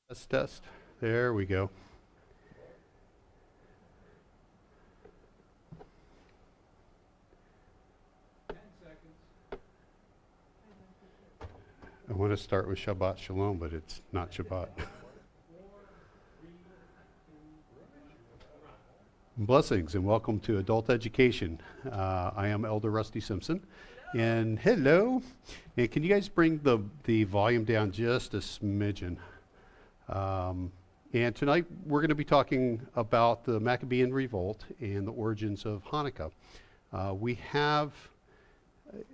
Test, test. There we go. I want to start with Shabbat Shalom, but it's not Shabbat. Blessings and welcome to Adult Education. I am Elder Rusty Simpson. And hello. And can you guys bring the volume down just a smidgen? And tonight we're going to be talking about the Maccabean Revolt and the origins of Hanukkah. We have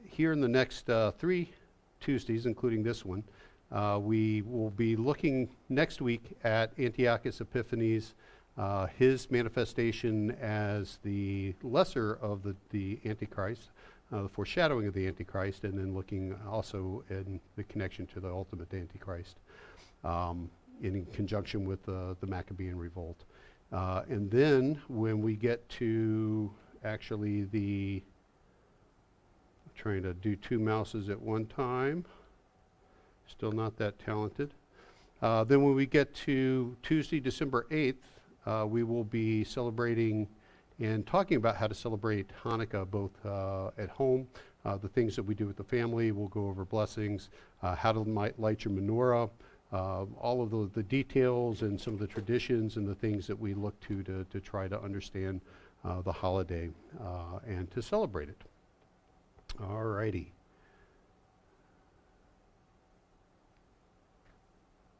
here in the next 3 Tuesdays, including this one, we will be looking next week at Antiochus Epiphanes, his manifestation as the lesser of the Antichrist, the foreshadowing of the Antichrist, and then looking also in the connection to the ultimate Antichrist in conjunction with the Maccabean Revolt. And then when we get to actually trying to do 2 mouses at one time, still not that talented. Then when we get to Tuesday, December 8th, we will be celebrating and talking about how to celebrate Hanukkah both at home, the things that we do with the family. We'll go over blessings, how to light your menorah, all of the details and some of the traditions and the things that we look to try to understand the holiday and to celebrate it. All righty.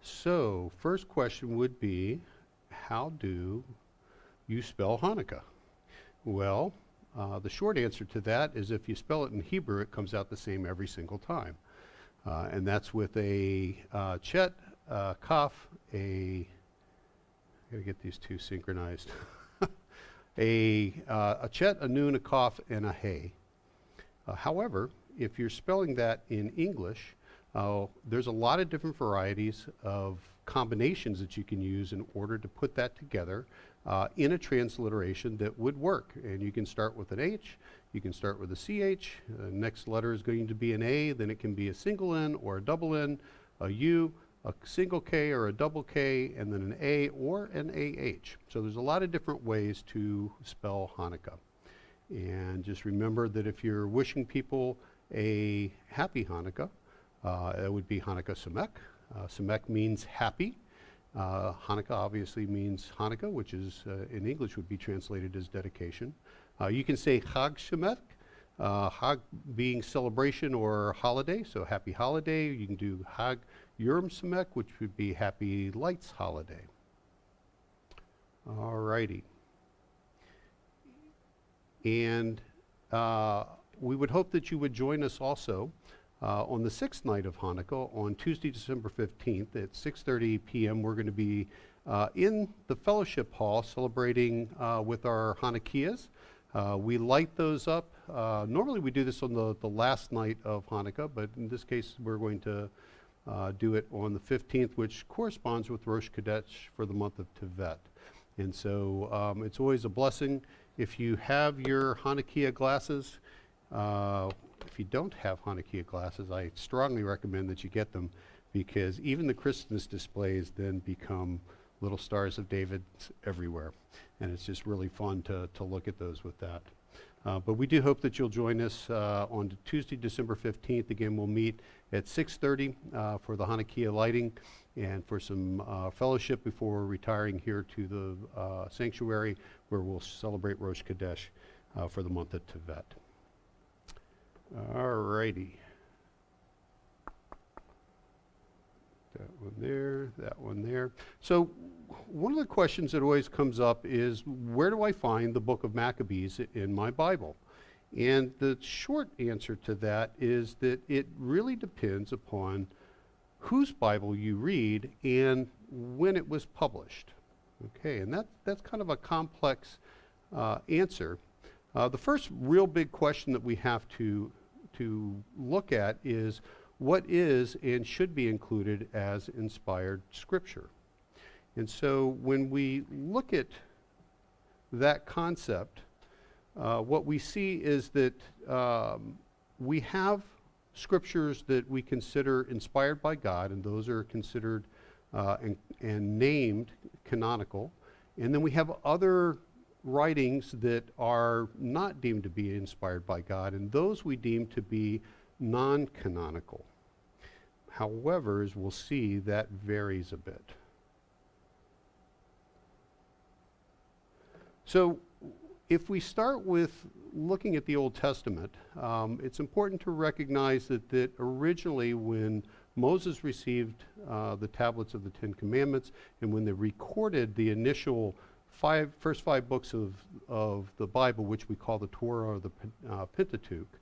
So, first question would be, how do you spell Hanukkah? Well, the short answer to that is if you spell it in Hebrew, it comes out the same every single time. And that's with a chet, kaf, I gotta get these two synchronized. a chet, a nun, a kaf, and a hey. However, if you're spelling that in English, there's a lot of different varieties of combinations that you can use in order to put that together in a transliteration that would work. And you can start with an H, you can start with a CH, next letter is going to be an A, then it can be a single N or a double N, a U, a single K or a double K, and then an A or an AH. So there's a lot of different ways to spell Hanukkah. And just remember that if you're wishing people a happy Hanukkah, it would be Hanukkah Samek. Samek means happy. Hanukkah obviously means Hanukkah, which is in English would be translated as dedication. You can say Chag Shemek, Chag being celebration or holiday, so happy holiday. You can do Chag Yom Shemek, which would be happy lights holiday. All righty. And we would hope that you would join us also on the 6th night of Hanukkah on Tuesday, December 15th at 6:30 p.m. We're going to be in the fellowship hall celebrating with our Hanukkahs. We light those up. Normally we do this on the last night of Hanukkah, but in this case we're going to do it on the 15th, which corresponds with Rosh Chodesh for the month of Tevet. And so it's always a blessing. If you have your Hanukkah glasses, if you don't have Hanukkah glasses, I strongly recommend that you get them, because even the Christmas displays then become little stars of David everywhere. And it's just really fun to look at those with that. But we do hope that you'll join us on Tuesday, December 15th. Again, we'll meet at 6:30 for the Hanukkah lighting and for some fellowship before retiring here to the sanctuary, where we'll celebrate Rosh Chodesh for the month of Tevet. All righty. That one there, that one there. So one of the questions that always comes up is, where do I find the book of Maccabees in my Bible? And the short answer to that is that it really depends upon whose Bible you read and when it was published. Okay, and that's kind of a complex answer. The first real big question that we have to look at is, what is and should be included as inspired scripture? And so when we look at that concept, what we see is that we have scriptures that we consider inspired by God, and those are considered and named canonical. And then we have other writings that are not deemed to be inspired by God, and those we deem to be non-canonical. However, as we'll see, that varies a bit. So if we start with looking at the Old Testament, it's important to recognize that originally when Moses received the tablets of the Ten Commandments, and when they recorded the initial first five books of the Bible, which we call the Torah or the Pentateuch,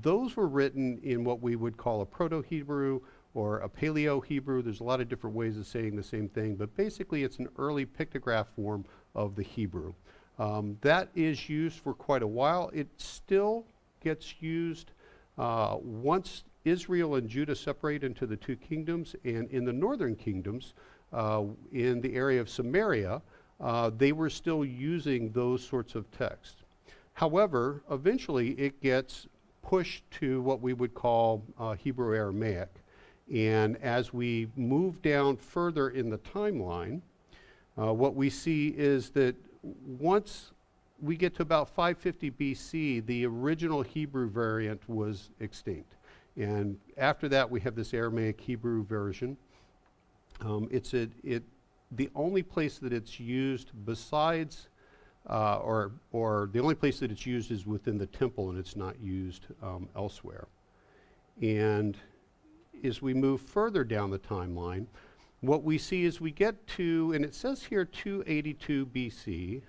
those were written in what we would call a Proto-Hebrew or a Paleo-Hebrew. There's a lot of different ways of saying the same thing, but basically it's an early pictograph form of the Hebrew. That is used for quite a while. It still gets used once Israel and Judah separate into the two kingdoms, and in the northern kingdoms, in the area of Samaria, they were still using those sorts of texts. However, eventually it gets pushed to what we would call Hebrew Aramaic. And as we move down further in the timeline, what we see is that once we get to about 550 BC, the original Hebrew variant was extinct. And after that, we have this Aramaic Hebrew version. The only place that it's used besides, or the only place that it's used is within the temple, and it's not used elsewhere. And as we move further down the timeline, what we see is we get to, and it says here 282 BC,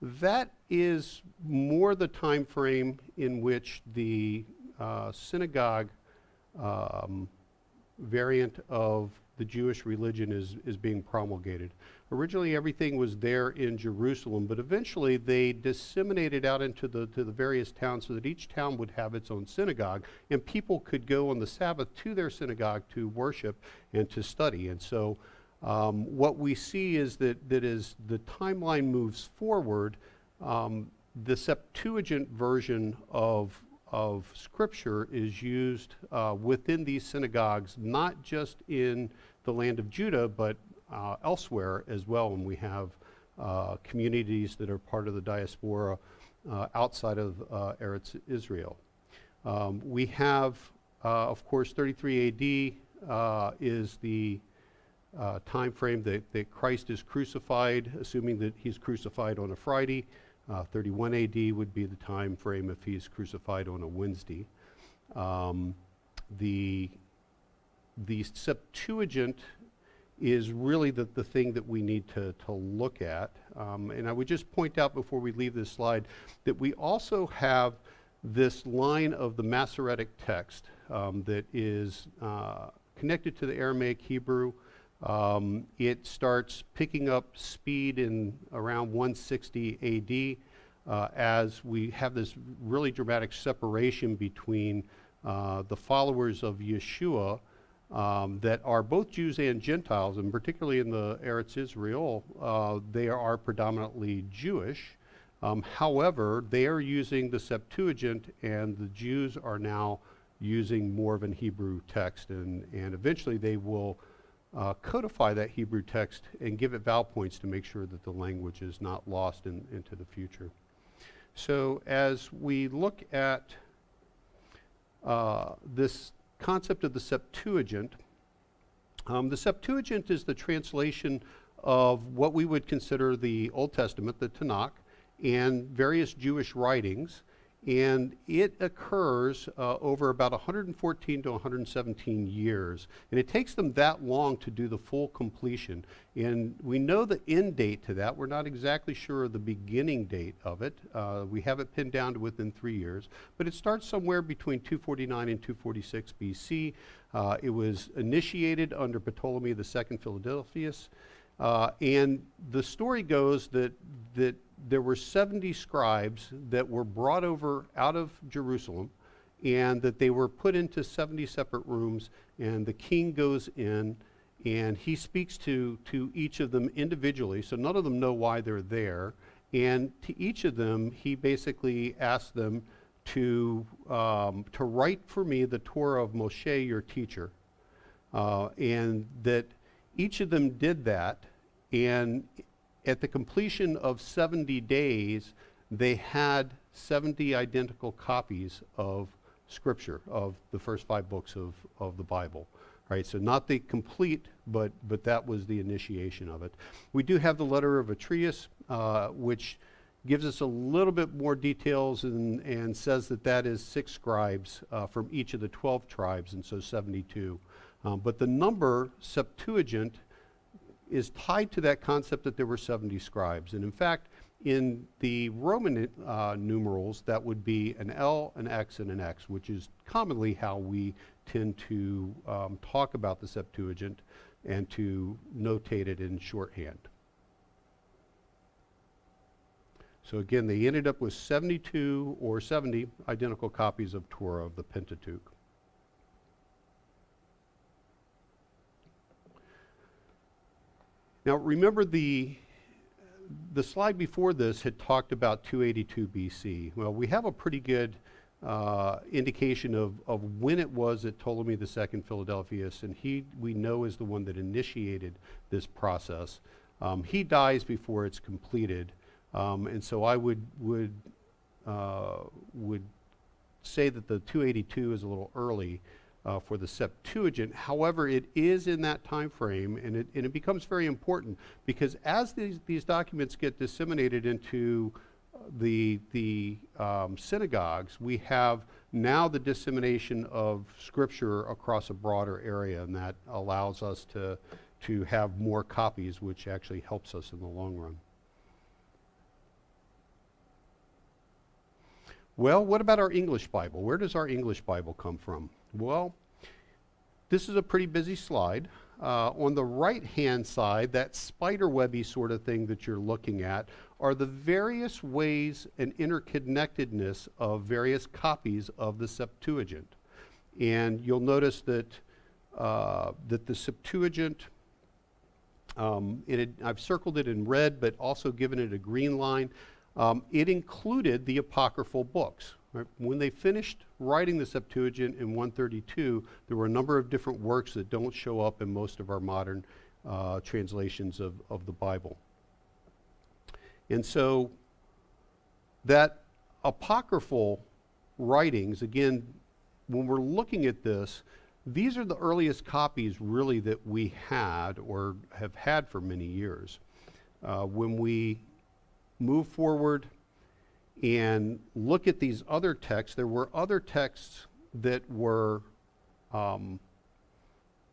that is more the time frame in which the synagogue variant of the Jewish religion is being promulgated. Originally everything was there in Jerusalem, but eventually they disseminated out into the various towns so that each town would have its own synagogue, and people could go on the Sabbath to their synagogue to worship and to study. And so what we see is that as the timeline moves forward, the Septuagint version of Scripture is used within these synagogues, not just in the land of Judah, but elsewhere as well, when we have communities that are part of the diaspora outside of Eretz Israel. We have, of course, 33 AD is the time frame that Christ is crucified, assuming that he's crucified on a Friday. 31 AD would be the time frame if he's crucified on a Wednesday. The Septuagint is really the thing that we need to look at. And I would just point out before we leave this slide that we also have this line of the Masoretic text that is connected to the Aramaic Hebrew. It starts picking up speed in around 160 AD as we have this really dramatic separation between the followers of Yeshua that are both Jews and Gentiles, and particularly in the Eretz Israel, they are predominantly Jewish. However, they are using the Septuagint, and the Jews are now using more of an Hebrew text, and eventually they will codify that Hebrew text and give it vowel points to make sure that the language is not lost into the future. So as we look at this concept of the Septuagint is the translation of what we would consider the Old Testament, the Tanakh, and various Jewish writings, and it occurs over about 114 to 117 years, and it takes them that long to do the full completion. And we know the end date to that. We're not exactly sure of the beginning date of it. We have it pinned down to within 3 years, but it starts somewhere between 249 and 246 BC. It was initiated under Ptolemy II Philadelphus, and the story goes that there were 70 scribes that were brought over out of Jerusalem, and that they were put into 70 separate rooms, and the king goes in and he speaks to each of them individually, so none of them know why they're there, and to each of them he basically asks them to write for me the Torah of Moshe, your teacher. and that each of them did that, and at the completion of 70 days, they had 70 identical copies of Scripture, of the first 5 books of the Bible. Right, so not the complete, but that was the initiation of it. We do have the letter of Atreus, which gives us a little bit more details and says that is 6 scribes from each of the 12 tribes, and so 72. But the number Septuagint is tied to that concept that there were 70 scribes. And in fact, in the Roman numerals, that would be an L, an X, and an X, which is commonly how we tend to talk about the Septuagint and to notate it in shorthand. So again, they ended up with 72 or 70 identical copies of Torah, of the Pentateuch. Now remember, the slide before this had talked about 282 BC. Well, we have a pretty good indication of when it was that Ptolemy II Philadelphus, and we know is the one that initiated this process. He dies before it's completed, and so I would say that the 282 is a little early for the Septuagint. However, it is in that time frame, and it becomes very important, because as these documents get disseminated into the synagogues, we have now the dissemination of Scripture across a broader area, and that allows us to have more copies, which actually helps us in the long run. Well, what about our English Bible? Where does our English Bible come from? Well, this is a pretty busy slide. On the right-hand side, that spiderwebby sort of thing that you're looking at are the various ways and interconnectedness of various copies of the Septuagint. And you'll notice that the Septuagint, I've circled it in red, but also given it a green line. It included the apocryphal books. Right? When they finished writing the Septuagint in 132, there were a number of different works that don't show up in most of our modern translations of the Bible. And so that apocryphal writings, again, when we're looking at this, these are the earliest copies really that we had or have had for many years. When we move forward and look at these other texts, there were other texts that were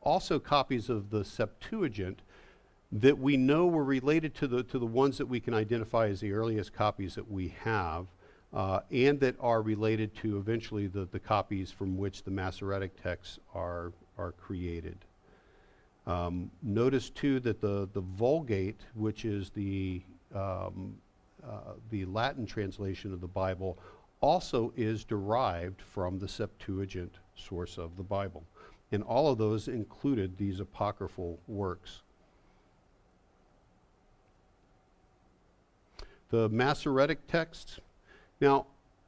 also copies of the Septuagint that we know were related to the ones that we can identify as the earliest copies that we have, and that are related to eventually the copies from which the Masoretic texts are created. Notice too that the Vulgate, which is the Latin translation of the Bible, also is derived from the Septuagint source of the Bible. And all of those included these apocryphal works. The Masoretic texts. Now,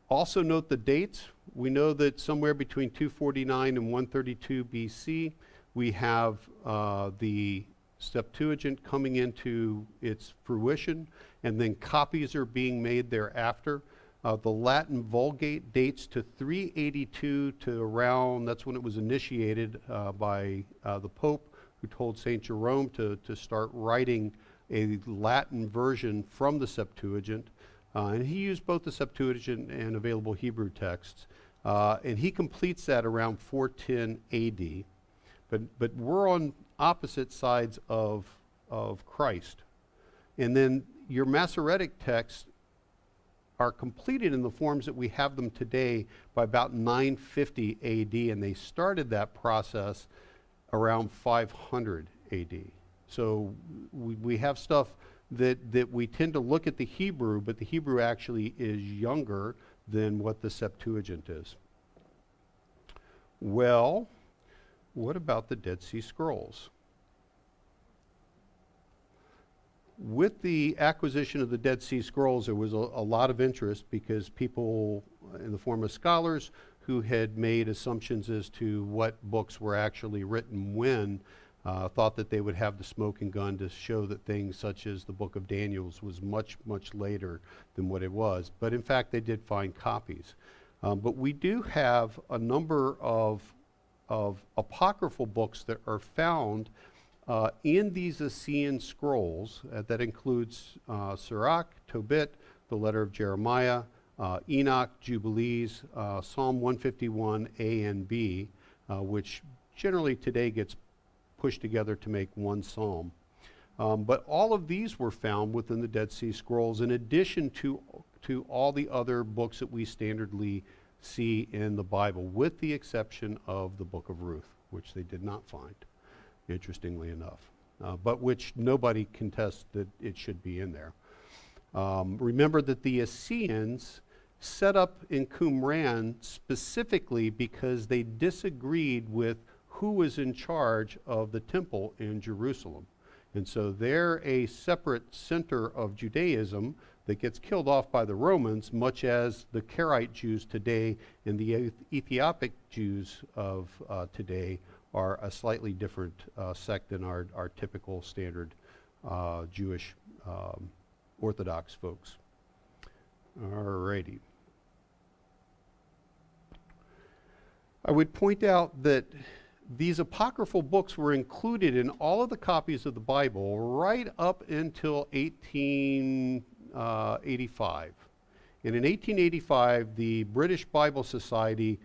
also note the dates. We know that somewhere between 249 and 132 BC, we have the Septuagint coming into its fruition, and then copies are being made thereafter. The Latin Vulgate dates to 382 to around, that's when it was initiated by the Pope, who told St. Jerome to start writing a Latin version from the Septuagint. And he used both the Septuagint and available Hebrew texts. And he completes that around 410 AD. But we're on opposite sides of Christ. And then your Masoretic texts are completed in the forms that we have them today by about 950 AD, and they started that process around 500 AD. So we have stuff that we tend to look at the Hebrew, but the Hebrew actually is younger than what the Septuagint is. Well, what about the Dead Sea Scrolls? With the acquisition of the Dead Sea Scrolls, there was a lot of interest because people, in the form of scholars, who had made assumptions as to what books were actually written when, thought that they would have the smoking gun to show that things such as the book of Daniel's was much, much later than what it was. But in fact, they did find copies. But we do have a number of apocryphal books that are found in these Assyrian scrolls. That includes Sirach, Tobit, the letter of Jeremiah, Enoch, Jubilees, Psalm 151 A and B, which generally today gets pushed together to make one psalm. But all of these were found within the Dead Sea Scrolls, in addition to all the other books that we standardly see in the Bible, with the exception of the book of Ruth, which they did not find, interestingly enough, but which nobody contests that it should be in there. Remember that the Assyrians set up in Qumran specifically because they disagreed with who was in charge of the temple in Jerusalem. And so they're a separate center of Judaism that gets killed off by the Romans, much as the Karaite Jews today and the Ethiopic Jews of today are a slightly different sect than our typical standard Jewish Orthodox folks. Alrighty. I would point out that these apocryphal books were included in all of the copies of the Bible right up until 1885. And in 1885, the British Bible Society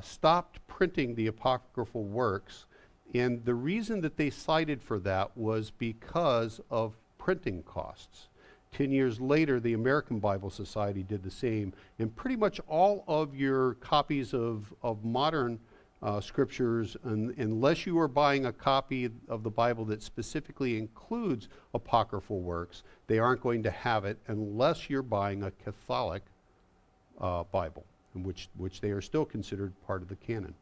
stopped printing the apocryphal works. And the reason that they cited for that was because of printing costs. 10 years later, the American Bible Society did the same. And pretty much all of your copies of modern scriptures, unless you are buying a copy of the Bible that specifically includes apocryphal works, they aren't going to have it unless you're buying a Catholic Bible, in which they are still considered part of the canon.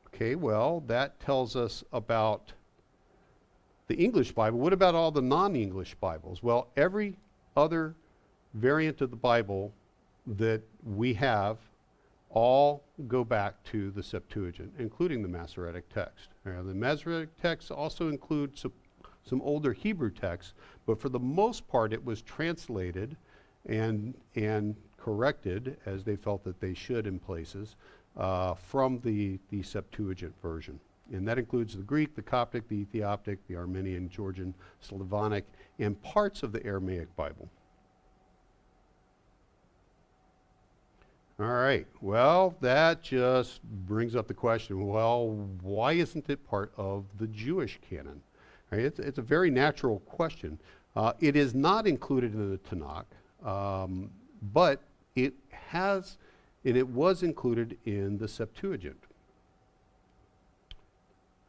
Okay, well, that tells us about the English Bible. What about all the non-English Bibles? Well, every other variant of the Bible that we have all go back to the Septuagint, including the Masoretic text. The Masoretic text also includes some older Hebrew texts, but for the most part it was translated and corrected, as they felt that they should in places, from the Septuagint version. And that includes the Greek, the Coptic, the Ethiopic, the Armenian, Georgian, Slavonic, and parts of the Aramaic Bible. All right, well, that just brings up the question, well, why isn't it part of the Jewish canon? Right, it's a very natural question. It is not included in the Tanakh, but it has, and it was included in the Septuagint.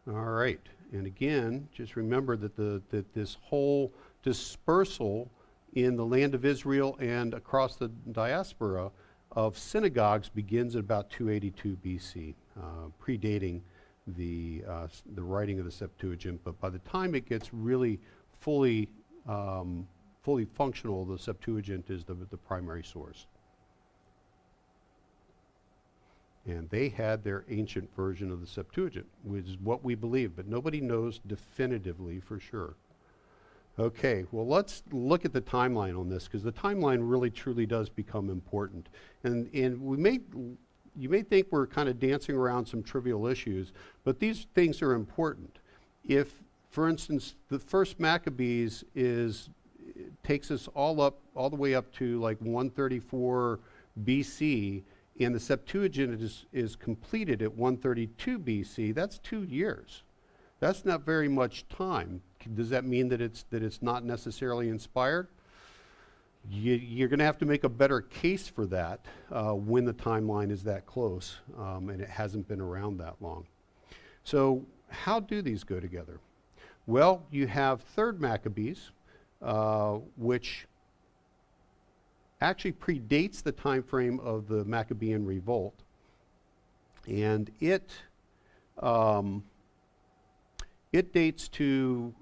All right, and again, just remember that this whole dispersal in the land of Israel and across the diaspora of synagogues begins at about 282 BC, predating the writing of the Septuagint. But by the time it gets really fully functional, the Septuagint is the primary source. And they had their ancient version of the Septuagint, which is what we believe, but nobody knows definitively for sure. Okay, well, let's look at the timeline on this, because the timeline really truly does become important. And you may think we're kind of dancing around some trivial issues, but these things are important. If, for instance, the first Maccabees takes us all the way up to like 134 BC, and the Septuagint is completed at 132 BC, that's 2 years. That's not very much time. Does that mean that it's not necessarily inspired? You're going to have to make a better case for that when the timeline is that close and it hasn't been around that long. So how do these go together? Well, you have 3rd Maccabees, which actually predates the time frame of the Maccabean revolt, and it dates to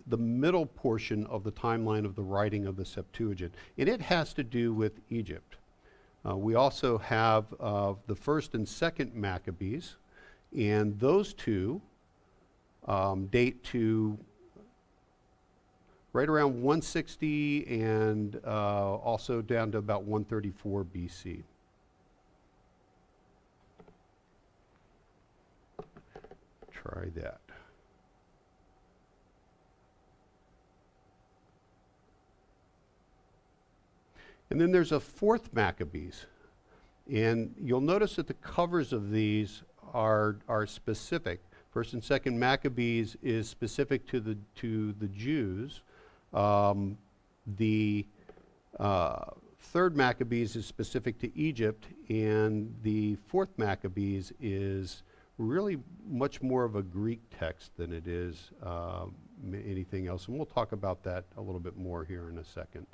the middle portion of the timeline of the writing of the Septuagint, and it has to do with Egypt. We also have the first and second Maccabees, and those two date to right around 160 and also down to about 134 BC. Try that. And then there's a fourth Maccabees. And you'll notice that the covers of these are specific. First and second Maccabees is specific to the Jews. The third Maccabees is specific to Egypt, and the fourth Maccabees is really much more of a Greek text than it is anything else. And we'll talk about that a little bit more here in a second.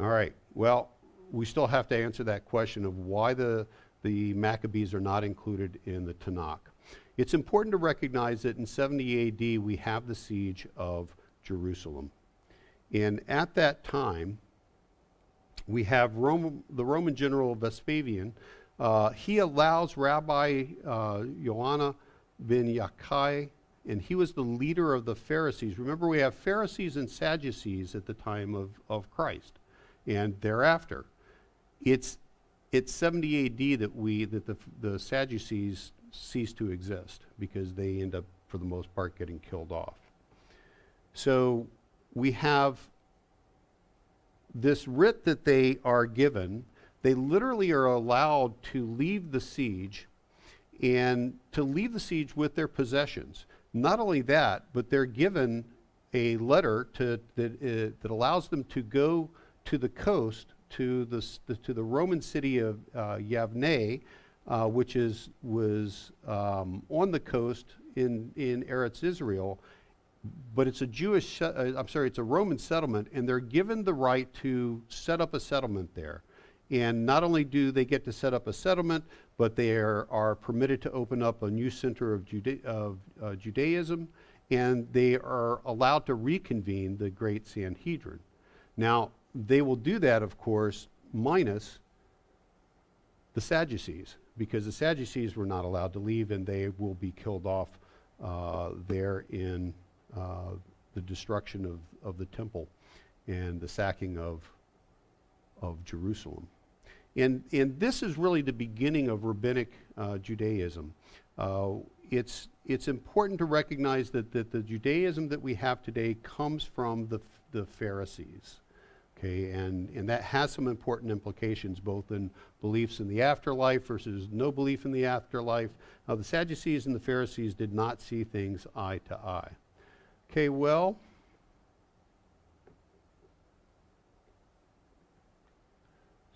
All right, well, we still have to answer that question of why the Maccabees are not included in the Tanakh. It's important to recognize that in 70 AD we have the siege of Jerusalem. And at that time, we have the Roman general Vespasian. He allows Rabbi Joanna ben Yakkai, and he was the leader of the Pharisees. Remember, we have Pharisees and Sadducees at the time of Christ and thereafter. It's 70 AD that the Sadducees cease to exist because they end up, for the most part, getting killed off. So we have this writ that they are given. They literally are allowed to leave the siege, and to leave the siege with their possessions. Not only that, but they're given a letter that allows them to go to the coast, to the Roman city of Yavne, which was on the coast in Eretz Israel, but it's it's a Roman settlement, and they're given the right to set up a settlement there. And not only do they get to set up a settlement, but they are permitted to open up a new center of Judaism, and they are allowed to reconvene the Great Sanhedrin. Now, they will do that, of course, minus the Sadducees, because the Sadducees were not allowed to leave, and they will be killed off there in the destruction of the temple and the sacking of Jerusalem. And this is really the beginning of rabbinic Judaism. It's important to recognize that the Judaism that we have today comes from the Pharisees. Okay, and that has some important implications, both in beliefs in the afterlife versus no belief in the afterlife. The Sadducees and the Pharisees did not see things eye to eye. Okay, well,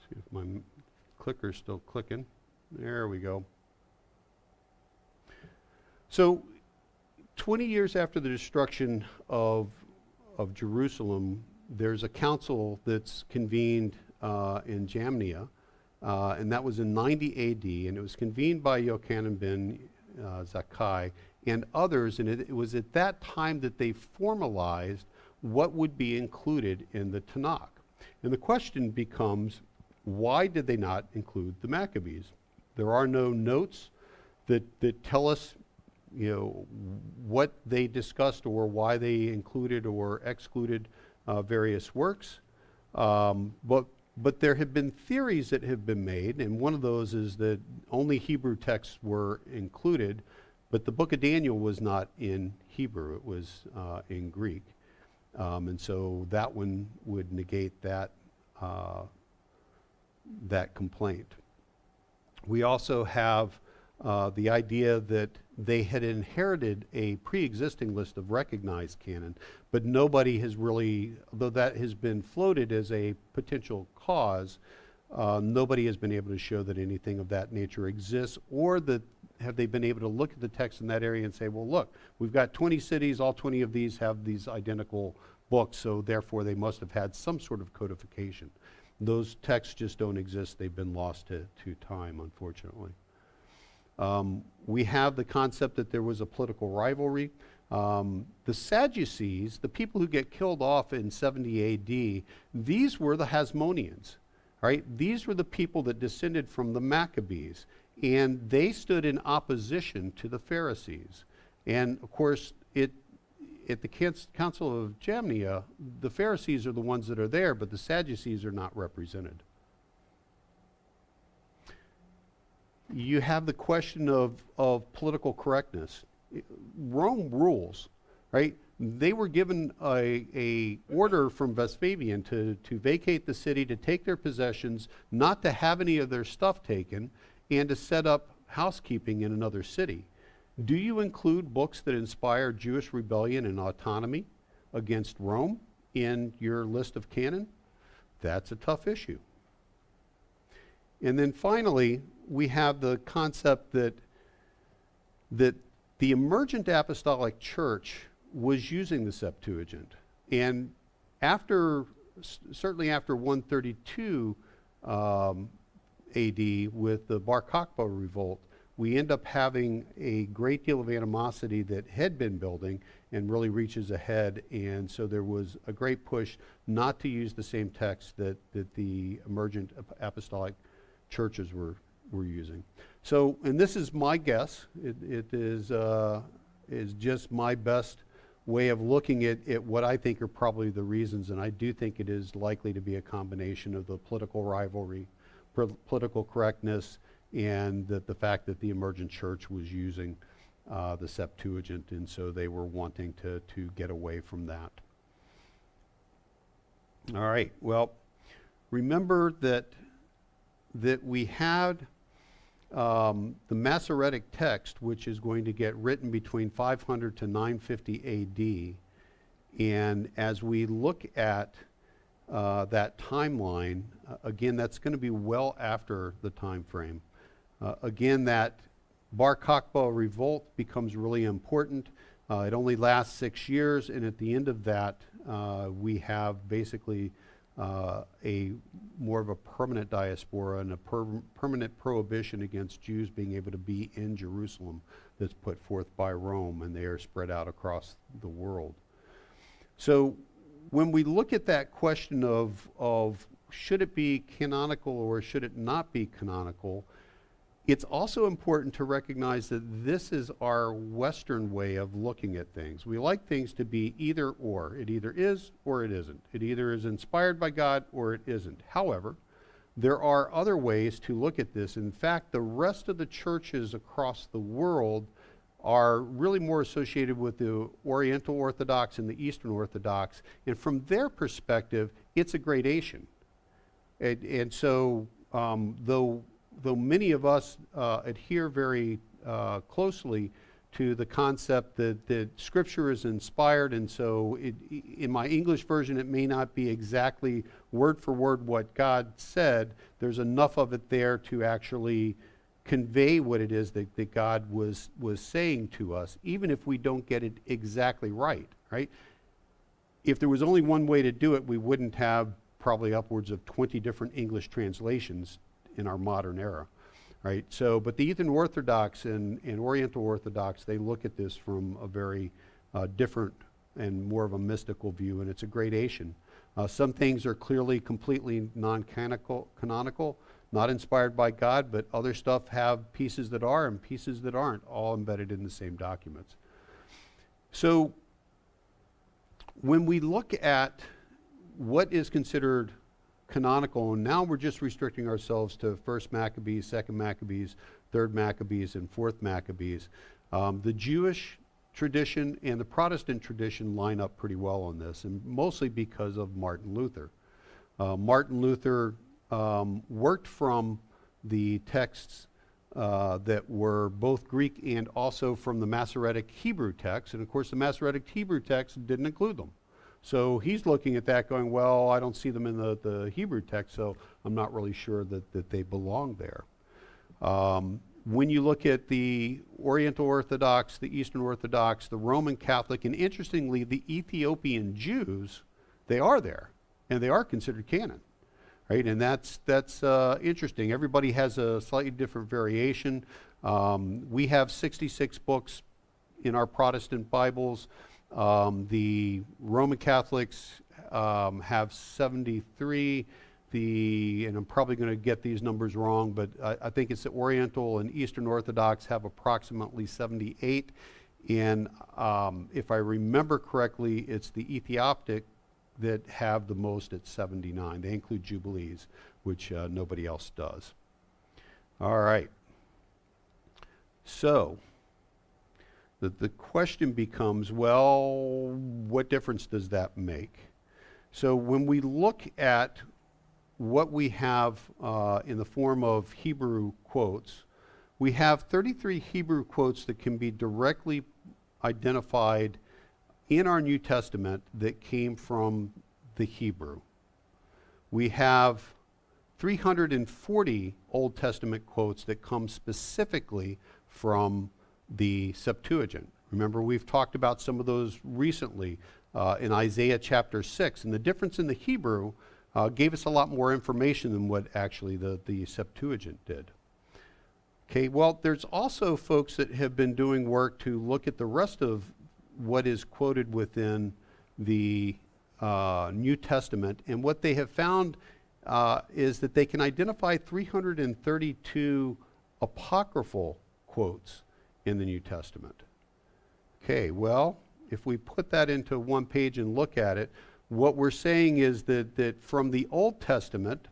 see if my clicker's still clicking. There we go. So, 20 years after the destruction of Jerusalem, there's a council that's convened in Jamnia, and that was in 90 AD, and it was convened by Yochanan ben Zakkai and others, and it was at that time that they formalized what would be included in the Tanakh. And the question becomes, why did they not include the Maccabees? There are no notes that tell us, what they discussed or why they included or excluded various works, but there have been theories that have been made, and one of those is that only Hebrew texts were included, but the book of Daniel was not in Hebrew, it was in Greek, and so that one would negate that complaint. We also have the idea that they had inherited a pre-existing list of recognized canon, but nobody has really, though that has been floated as a potential cause, nobody has been able to show that anything of that nature exists, or that have they been able to look at the text in that area and say, well, look, we've got 20 cities, all 20 of these have these identical books, so therefore they must have had some sort of codification. Those texts just don't exist. They've been lost to time, unfortunately. We have the concept that there was a political rivalry The Sadducees, the people who get killed off in 70 A.D., these were the Hasmoneans, right? These were the people that descended from the Maccabees, and they stood in opposition to the Pharisees. And of course, at the Council of Jamnia, the Pharisees are the ones that are there, but the Sadducees are not represented. You have the question of political correctness. Rome rules, right? They were given a order from Vespasian to vacate the city, to take their possessions, not to have any of their stuff taken, and to set up housekeeping in another city. Do you include books that inspire Jewish rebellion and autonomy against Rome in your list of canon? That's a tough issue. And then finally, we have the concept that the emergent apostolic church was using the Septuagint. And certainly after 132 AD with the Bar Kokhba revolt, we end up having a great deal of animosity that had been building and really reaches ahead. And so there was a great push not to use the same text that the emergent apostolic churches were using. So, and this is my guess. It is just my best way of looking at what I think are probably the reasons, and I do think it is likely to be a combination of the political rivalry, political correctness, and the fact that the emergent church was using the Septuagint, and so they were wanting to get away from that. All right, well, remember that we had the Masoretic text, which is going to get written between 500 to 950 AD, and as we look at that timeline, again, that's going to be well after the time frame. Again, that Bar Kokhba revolt becomes really important. It only lasts 6 years, and at the end of that, we have basically a more of a permanent diaspora and a permanent prohibition against Jews being able to be in Jerusalem that's put forth by Rome, and they are spread out across the world. So when we look at that question of should it be canonical or should it not be canonical, it's also important to recognize that this is our Western way of looking at things. We like things to be either or. It either is or it isn't. It either is inspired by God or it isn't. However, there are other ways to look at this. In fact, the rest of the churches across the world are really more associated with the Oriental Orthodox and the Eastern Orthodox. And from their perspective, it's a gradation. And so, though many of us adhere very closely to the concept that Scripture is inspired, and so in my English version it may not be exactly word for word what God said, there's enough of it there to actually convey what it is that God was saying to us, even if we don't get it exactly right? If there was only one way to do it, we wouldn't have probably upwards of 20 different English translations in our modern era, right? So, but the Eastern Orthodox and Oriental Orthodox, they look at this from a very different and more of a mystical view, and it's a gradation. Some things are clearly completely non-canonical, not inspired by God, but other stuff have pieces that are and pieces that aren't, all embedded in the same documents. So when we look at what is considered canonical, and now we're just restricting ourselves to 1st Maccabees, 2nd Maccabees, 3rd Maccabees, and 4th Maccabees. The Jewish tradition and the Protestant tradition line up pretty well on this, and mostly because of Martin Luther. Martin Luther worked from the texts that were both Greek and also from the Masoretic Hebrew text, and of course the Masoretic Hebrew text didn't include them. So he's looking at that going, well, I don't see them in the Hebrew text, so I'm not really sure that they belong there. When you look at the Oriental Orthodox, the Eastern Orthodox, the Roman Catholic, and interestingly, the Ethiopian Jews, they are there, and they are considered canon, right? And that's interesting. Everybody has a slightly different variation. We have 66 books in our Protestant Bibles. The Roman Catholics have 73. And I'm probably going to get these numbers wrong, but I think it's the Oriental and Eastern Orthodox have approximately 78. And if I remember correctly, it's the Ethiopic that have the most at 79. They include Jubilees, which nobody else does. All right. So the question becomes, well, what difference does that make? So when we look at what we have in the form of Hebrew quotes, we have 33 Hebrew quotes that can be directly identified in our New Testament that came from the Hebrew. We have 340 Old Testament quotes that come specifically from the Septuagint. Remember, we've talked about some of those recently in Isaiah chapter 6, and the difference in the Hebrew gave us a lot more information than what actually the Septuagint did. Okay, well, there's also folks that have been doing work to look at the rest of what is quoted within the New Testament, and what they have found is that they can identify 332 apocryphal quotes in the New Testament. Okay, well, if we put that into one page and look at it, what we're saying is that from the Old Testament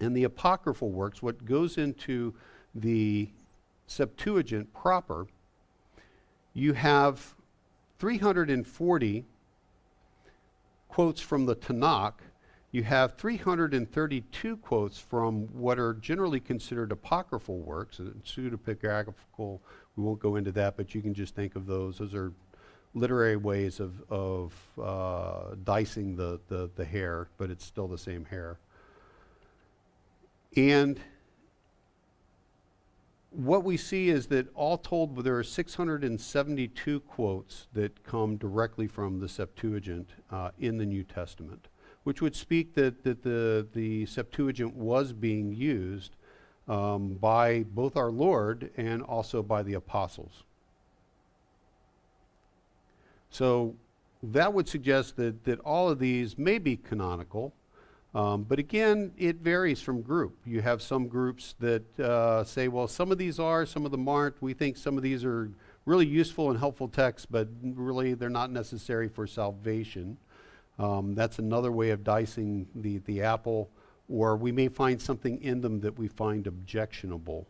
and the apocryphal works, what goes into the Septuagint proper, you have 340 quotes from the Tanakh. You have 332 quotes from what are generally considered apocryphal works, and pseudepigraphical. We won't go into that, but you can just think of those. Those are literary ways of dicing the hair, but it's still the same hair. And what we see is that all told, there are 672 quotes that come directly from the Septuagint in the New Testament, which would speak that the Septuagint was being used by both our Lord and also by the apostles. So that would suggest that all of these may be canonical, but again, it varies from group. You have some groups that say, well, some of these are, some of them aren't. We think some of these are really useful and helpful texts, but really they're not necessary for salvation. That's another way of dicing the apple, or we may find something in them that we find objectionable,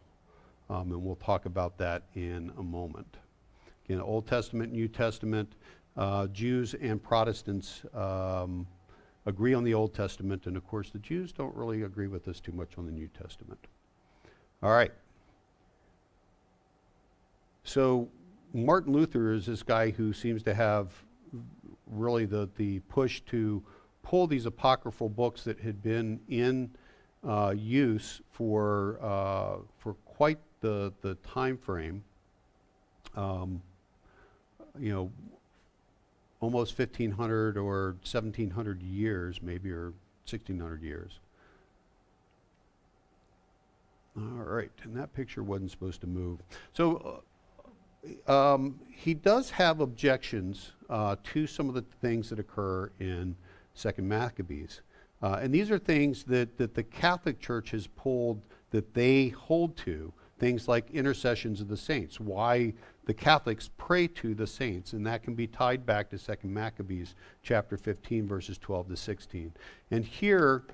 and we'll talk about that in a moment. Again, Old Testament, New Testament, Jews and Protestants agree on the Old Testament, and of course the Jews don't really agree with us too much on the New Testament. All right. So Martin Luther is this guy who seems to have really the push to pull these apocryphal books that had been in use for quite the time frame. Almost 1,500 or 1,700 years, maybe, or 1,600 years. All right, and that picture wasn't supposed to move. So he does have objections to some of the things that occur in 2nd Maccabees. And these are things that the Catholic Church has pulled that they hold to, things like intercessions of the saints, why the Catholics pray to the saints, and that can be tied back to 2nd Maccabees chapter 15, verses 12 to 16. And here,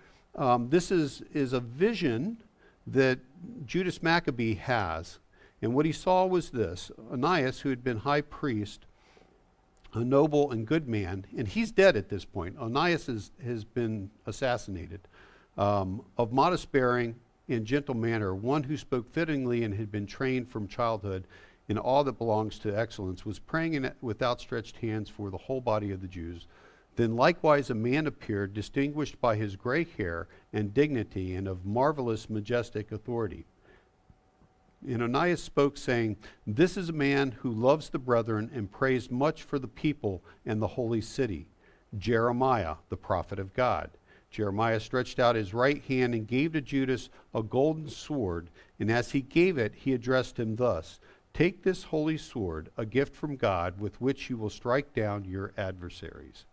this is a vision that Judas Maccabee has. And what he saw was this: Onias, who had been high priest, a noble and good man, and he's dead at this point. Onias has been assassinated, of modest bearing and gentle manner, one who spoke fittingly and had been trained from childhood in all that belongs to excellence, was praying with outstretched hands for the whole body of the Jews. Then likewise a man appeared, distinguished by his gray hair and dignity, and of marvelous majestic authority. And Onias spoke, saying, "This is a man who loves the brethren and prays much for the people and the holy city, Jeremiah, the prophet of God." Jeremiah stretched out his right hand and gave to Judas a golden sword, and as he gave it, he addressed him thus: Take this holy sword, a gift from God, with which you will strike down your adversaries.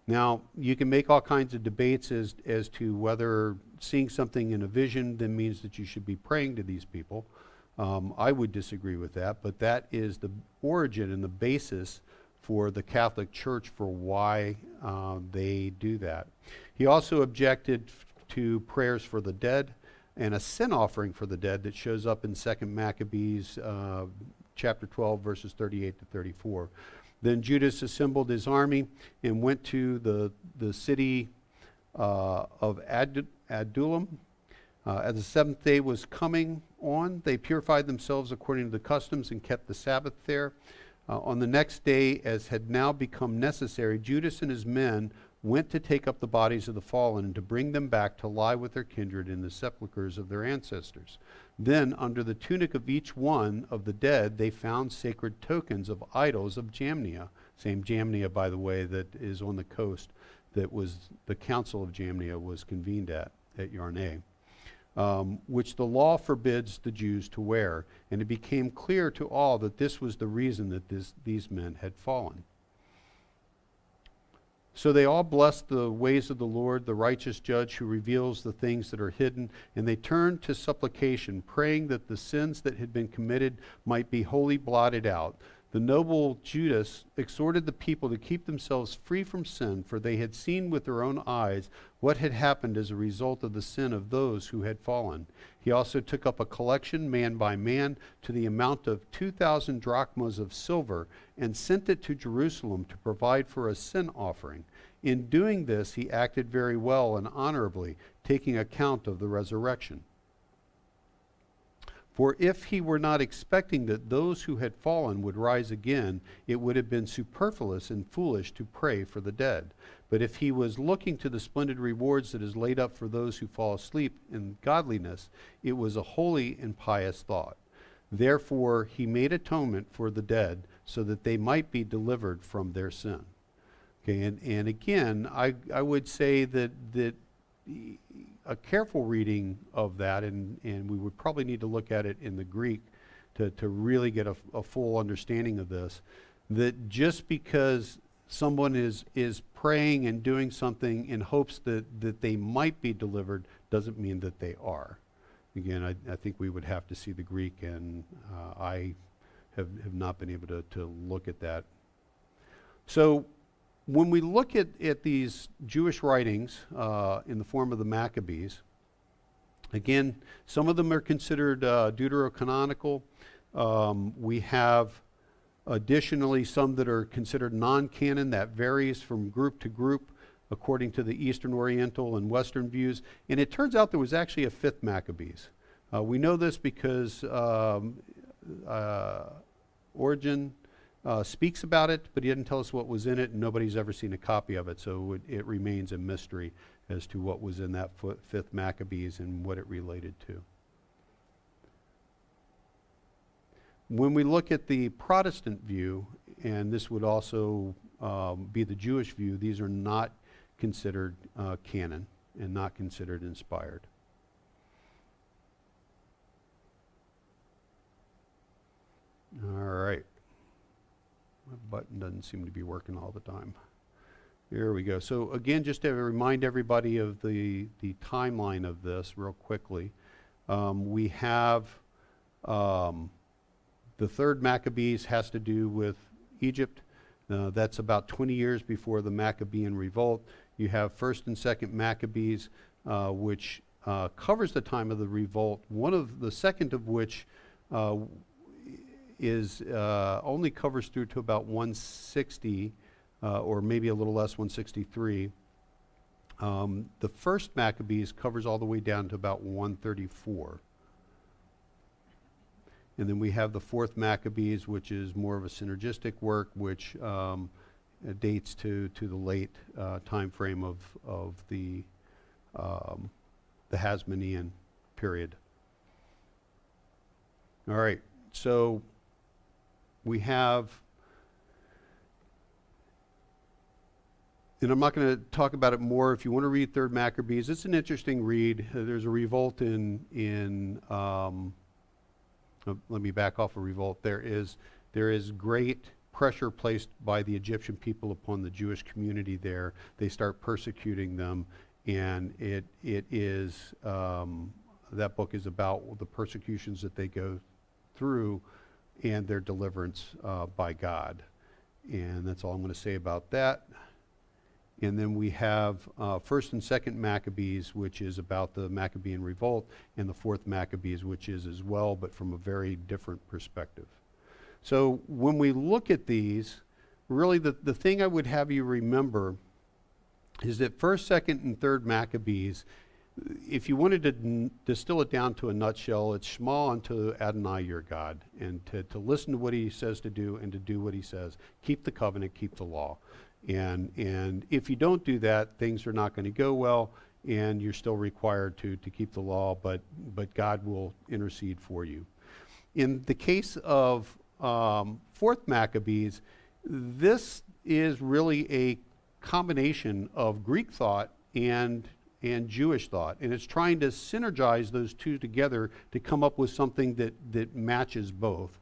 Now, you can make all kinds of debates as to whether seeing something in a vision then means that you should be praying to these people. I would disagree with that, but that is the origin and the basis for the Catholic Church for why they do that. He also objected to prayers for the dead and a sin offering for the dead that shows up in 2 Maccabees chapter 12, verses 38 to 34. Then Judas assembled his army and went to the city of Adullam. As the seventh day was coming on, they purified themselves according to the customs and kept the Sabbath there. On the next day, as had now become necessary, Judas and his men went to take up the bodies of the fallen and to bring them back to lie with their kindred in the sepulchres of their ancestors. Then, under the tunic of each one of the dead, they found sacred tokens of idols of Jamnia. Same Jamnia, by the way, that is on the coast that was the Council of Jamnia was convened at Yarnay. Which the law forbids the Jews to wear. And it became clear to all that this was the reason that these men had fallen. So they all blessed the ways of the Lord, the righteous judge who reveals the things that are hidden, and they turned to supplication, praying that the sins that had been committed might be wholly blotted out. The noble Judas exhorted the people to keep themselves free from sin, for they had seen with their own eyes what had happened as a result of the sin of those who had fallen. He also took up a collection, man by man, to the amount of 2,000 drachmas of silver, and sent it to Jerusalem to provide for a sin offering. In doing this, he acted very well and honorably, taking account of the resurrection. For if he were not expecting that those who had fallen would rise again, it would have been superfluous and foolish to pray for the dead. But if he was looking to the splendid rewards that is laid up for those who fall asleep in godliness, it was a holy and pious thought. Therefore he made atonement for the dead, so that they might be delivered from their sin. Okay, and again, I would say that a careful reading of that, and we would probably need to look at it in the Greek to really get a full understanding of this, that just because someone is praying and doing something in hopes that they might be delivered doesn't mean that they are. Again, I think we would have to see the Greek, and I have not been able to look at that. So when we look at these Jewish writings in the form of the Maccabees, again, some of them are considered deuterocanonical. We have additionally some that are considered non-canon. That varies from group to group according to the Eastern Oriental and Western views. And it turns out there was actually a fifth Maccabees. We know this because Origen speaks about it, but he didn't tell us what was in it, and nobody's ever seen a copy of it, so it remains a mystery as to what was in that fifth Maccabees and what it related to. When we look at the Protestant view, and this would also be the Jewish view, these are not considered canon and not considered inspired. All right. My button doesn't seem to be working all the time. Here we go. So again, just to remind everybody of the timeline of this real quickly, we have the third Maccabees has to do with Egypt. That's about 20 years before the Maccabean revolt. You have first and second Maccabees, which covers the time of the revolt. The second of which is only covers through to about 160, or maybe a little less, 163. The first Maccabees covers all the way down to about 134. And then we have the fourth Maccabees, which is more of a synergistic work, which dates to the late time frame of the Hasmonean period. All right, so we have, and I'm not going to talk about it more. If you want to read Third Maccabees, it's an interesting read. There's a revolt in let me back off of revolt. There is great pressure placed by the Egyptian people upon the Jewish community there. They start persecuting them, and it is that book is about the persecutions that they go through and their deliverance by God. And that's all I'm going to say about that. And then we have First and Second Maccabees, which is about the Maccabean revolt, and the Fourth Maccabees, which is as well, but from a very different perspective. So when we look at these, really the thing I would have you remember is that First, Second, and Third Maccabees, if you wanted to distill it down to a nutshell, it's Shema unto Adonai your God, and to listen to what he says to do and to do what he says. Keep the covenant, keep the law. And if you don't do that, things are not going to go well, and you're still required to keep the law, but God will intercede for you. In the case of Fourth Maccabees, this is really a combination of Greek thought and Jewish thought, and it's trying to synergize those two together to come up with something that matches both.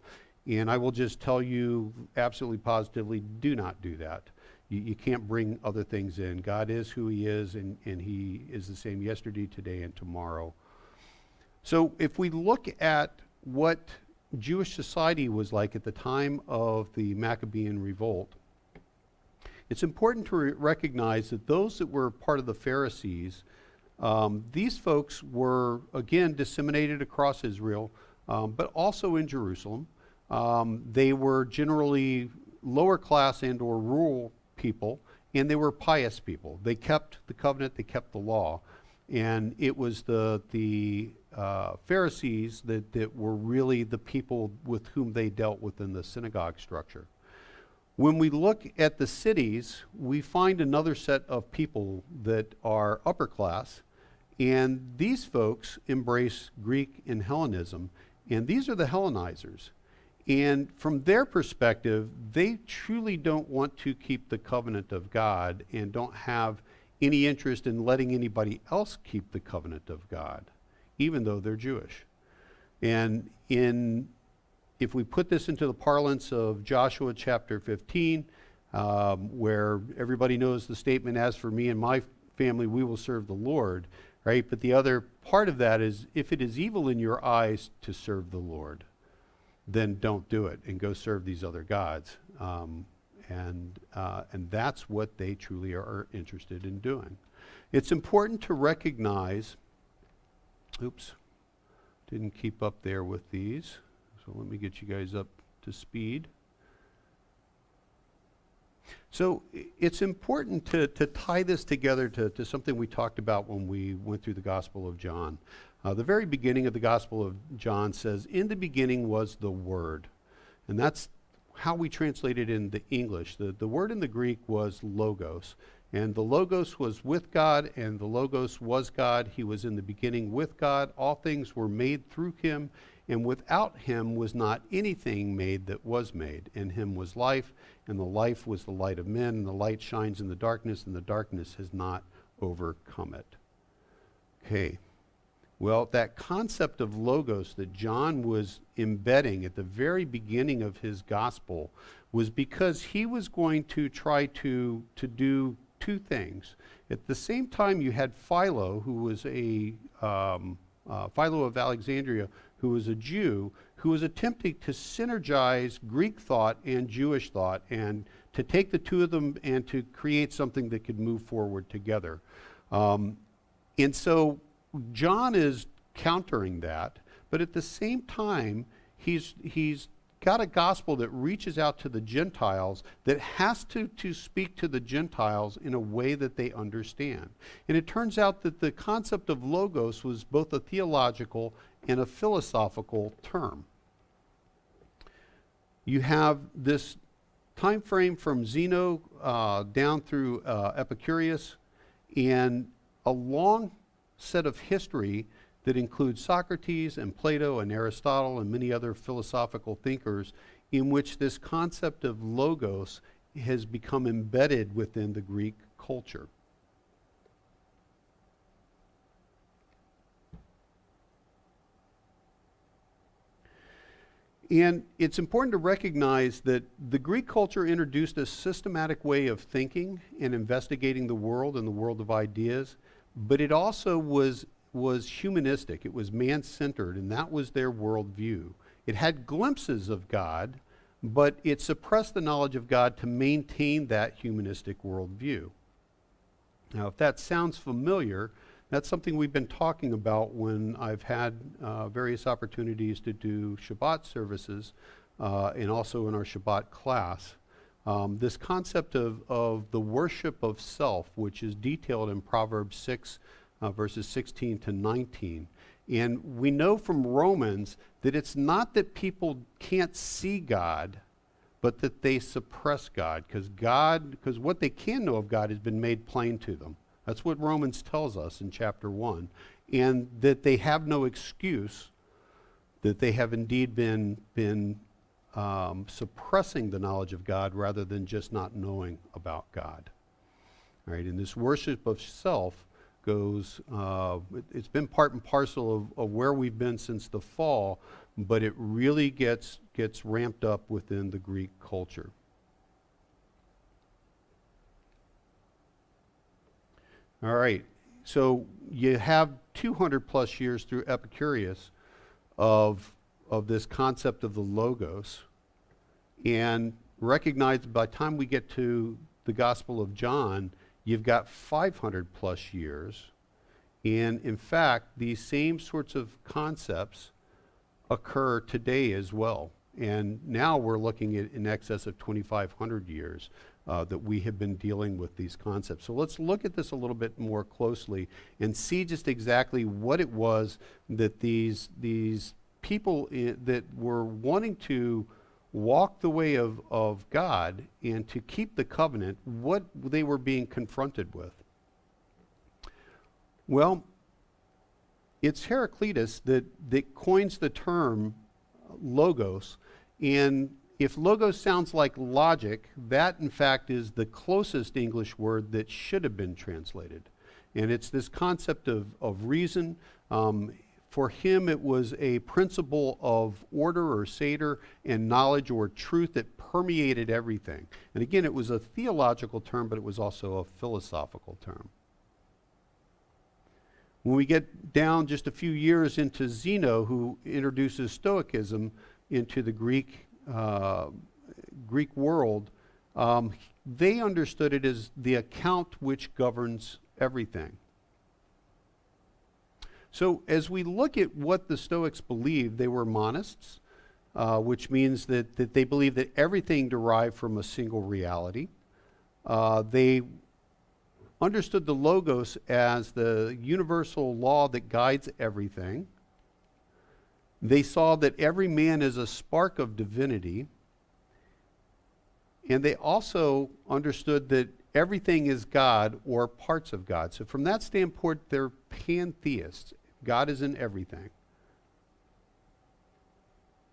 And I will just tell you absolutely positively, do not do that. You can't bring other things in. God is who he is, and he is the same yesterday, today, and tomorrow. So if we look at what Jewish society was like at the time of the Maccabean revolt, it's important to recognize that those that were part of the Pharisees, these folks were, again, disseminated across Israel, but also in Jerusalem. They were generally lower class and or rural people, and they were pious people. They kept the covenant, they kept the law, and it was the Pharisees that were really the people with whom they dealt within the synagogue structure. When we look at the cities, we find another set of people that are upper class, and these folks embrace Greek and Hellenism, and these are the Hellenizers. And from their perspective, they truly don't want to keep the covenant of God and don't have any interest in letting anybody else keep the covenant of God, even though they're Jewish. And if we put this into the parlance of Joshua chapter 15, where everybody knows the statement, as for me and my family, we will serve the Lord, right? But the other part of that is, if it is evil in your eyes to serve the Lord, then don't do it and go serve these other gods. And that's what they truly are interested in doing. It's important to recognize, didn't keep up there with these. So let me get you guys up to speed. So it's important to tie this together to something we talked about when we went through the Gospel of John. The very beginning of the Gospel of John says, in the beginning was the Word. And that's how we translate it in the English. The word in the Greek was logos. And the logos was with God, and the logos was God. He was in the beginning with God. All things were made through him, and without him was not anything made that was made. In him was life, and the life was the light of men, and the light shines in the darkness, and the darkness has not overcome it. Okay. Well, that concept of logos that John was embedding at the very beginning of his gospel was because he was going to try to do two things. At the same time, you had Philo, who was Philo of Alexandria, who was a Jew, who was attempting to synergize Greek thought and Jewish thought, and to take the two of them and to create something that could move forward together. And so John is countering that, but at the same time, he's got a gospel that reaches out to the Gentiles, that has to speak to the Gentiles in a way that they understand. And it turns out that the concept of logos was both a theological and a philosophical term. You have this time frame from Zeno down through Epicurus, and a long set of history that includes Socrates and Plato and Aristotle and many other philosophical thinkers, in which this concept of logos has become embedded within the Greek culture. And it's important to recognize that the Greek culture introduced a systematic way of thinking and investigating the world and the world of ideas, but it also was humanistic. It was man-centered, and that was their worldview. It had glimpses of God, but it suppressed the knowledge of God to maintain that humanistic worldview. Now, if that sounds familiar, that's something we've been talking about when I've had various opportunities to do Shabbat services and also in our Shabbat class. This concept of the worship of self, which is detailed in Proverbs 6, verses 16 to 19. And we know from Romans that it's not that people can't see God, but that they suppress God, because what they can know of God has been made plain to them. That's what Romans tells us in chapter 1. And that they have no excuse, that they have indeed been suppressing the knowledge of God rather than just not knowing about God. All right, and this worship of self goes, it's been part and parcel of where we've been since the fall, but it really gets ramped up within the Greek culture. All right, so you have 200 plus years through Epicurus of this concept of the logos, and recognize by the time we get to the Gospel of John, you've got 500 plus years, and in fact, these same sorts of concepts occur today as well. And now we're looking at in excess of 2,500 years that we have been dealing with these concepts. So let's look at this a little bit more closely and see just exactly what it was that these people that were wanting to walk the way of God and to keep the covenant, what they were being confronted with. Well, it's Heraclitus that coins the term logos, and if logos sounds like logic, that in fact is the closest English word that should have been translated. And it's this concept of reason. For him, it was a principle of order or seder and knowledge or truth that permeated everything. And again, it was a theological term, but it was also a philosophical term. When we get down just a few years into Zeno, who introduces Stoicism into the Greek world, they understood it as the account which governs everything. So as we look at what the Stoics believed, they were monists, which means that they believed that everything derived from a single reality. They understood the logos as the universal law that guides everything. They saw that every man is a spark of divinity. And they also understood that everything is God or parts of God. So from that standpoint, they're pantheists. God is in everything.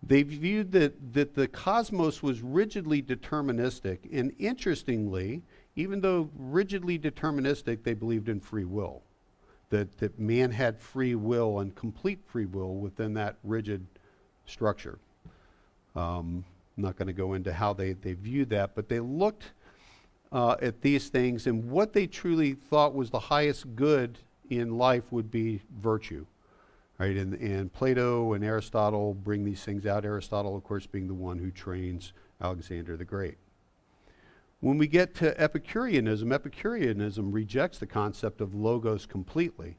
They viewed that the cosmos was rigidly deterministic, and interestingly, even though rigidly deterministic, they believed in free will, that man had free will and complete free will within that rigid structure. I'm not going to go into how they viewed that, but they looked at these things, and what they truly thought was the highest good in life would be virtue. Right, and Plato and Aristotle bring these things out. Aristotle, of course, being the one who trains Alexander the Great. When we get to Epicureanism, Epicureanism rejects the concept of logos completely.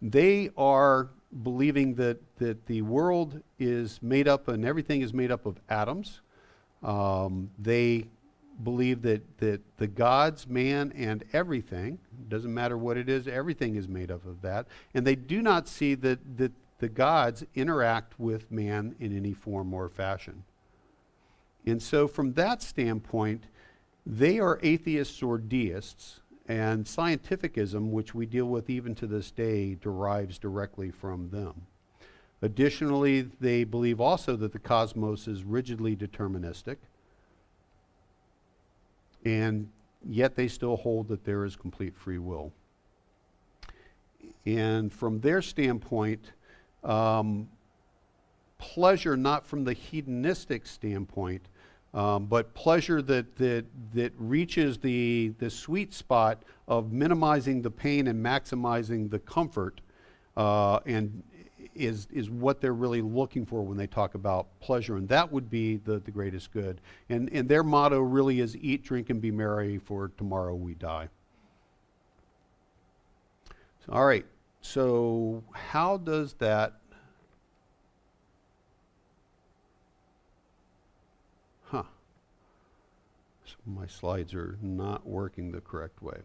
They are believing that the world is made up and everything is made up of atoms. They believe that the gods, man, and everything, doesn't matter what it is, everything is made up of that. And they do not see that the gods interact with man in any form or fashion. And so from that standpoint, they are atheists or deists, and scientificism, which we deal with even to this day, derives directly from them. Additionally, they believe also that the cosmos is rigidly deterministic, and yet they still hold that there is complete free will. And from their standpoint, pleasure not from the hedonistic standpoint, but pleasure that reaches the sweet spot of minimizing the pain and maximizing the comfort, and is what they're really looking for when they talk about pleasure, and that would be the greatest good. And their motto really is eat, drink, and be merry, for tomorrow we die. So, all right, so how does that so my slides are not working the correct way.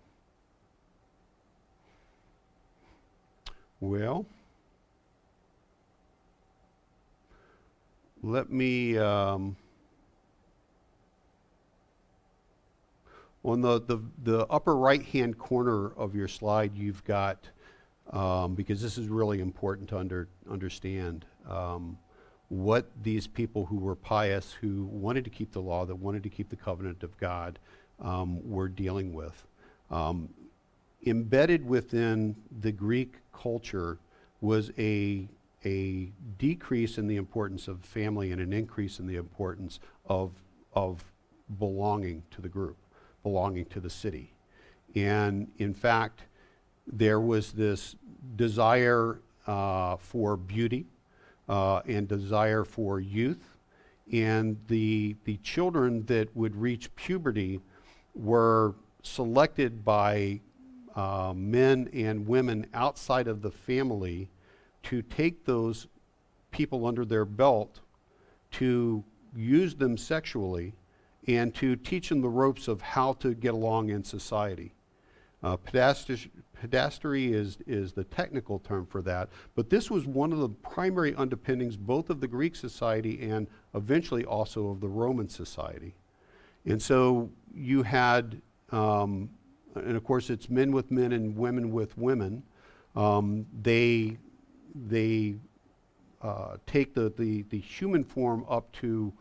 Well, let me, on the upper right-hand corner of your slide, you've got, because this is really important to understand, what these people who were pious, who wanted to keep the law, that wanted to keep the covenant of God, were dealing with. Embedded within the Greek culture was a decrease in the importance of family and an increase in the importance of belonging to the group, belonging to the city. And in fact, there was this desire for beauty and desire for youth, and the children that would reach puberty were selected by men and women outside of the family to take those people under their belt, to use them sexually, and to teach them the ropes of how to get along in society. Pedastry is the technical term for that, but this was one of the primary underpinnings both of the Greek society and eventually also of the Roman society. And so you had, and of course it's men with men and women with women. They take the human form up to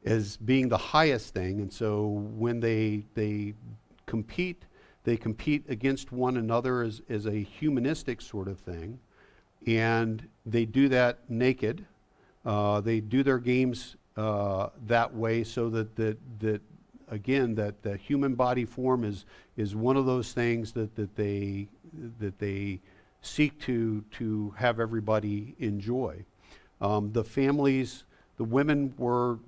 as being the highest thing, and so when they compete against one another as a humanistic sort of thing, and they do that naked. They do their games that way, so that again, that the human body form is one of those things that they seek to have everybody enjoy. The families, the women were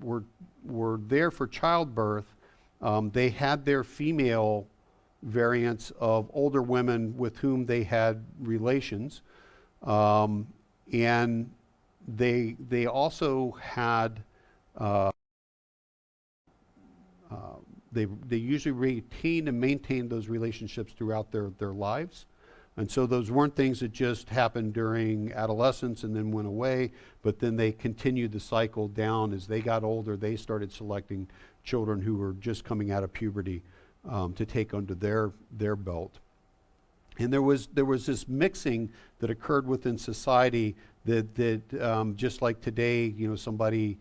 there for childbirth. They had their female variants of older women with whom they had relations, and they also had they usually retained and maintained those relationships throughout their lives. And so those weren't things that just happened during adolescence and then went away, but then they continued the cycle down. As they got older, they started selecting children who were just coming out of puberty to take under their belt. And there was this mixing that occurred within society that just like today, somebody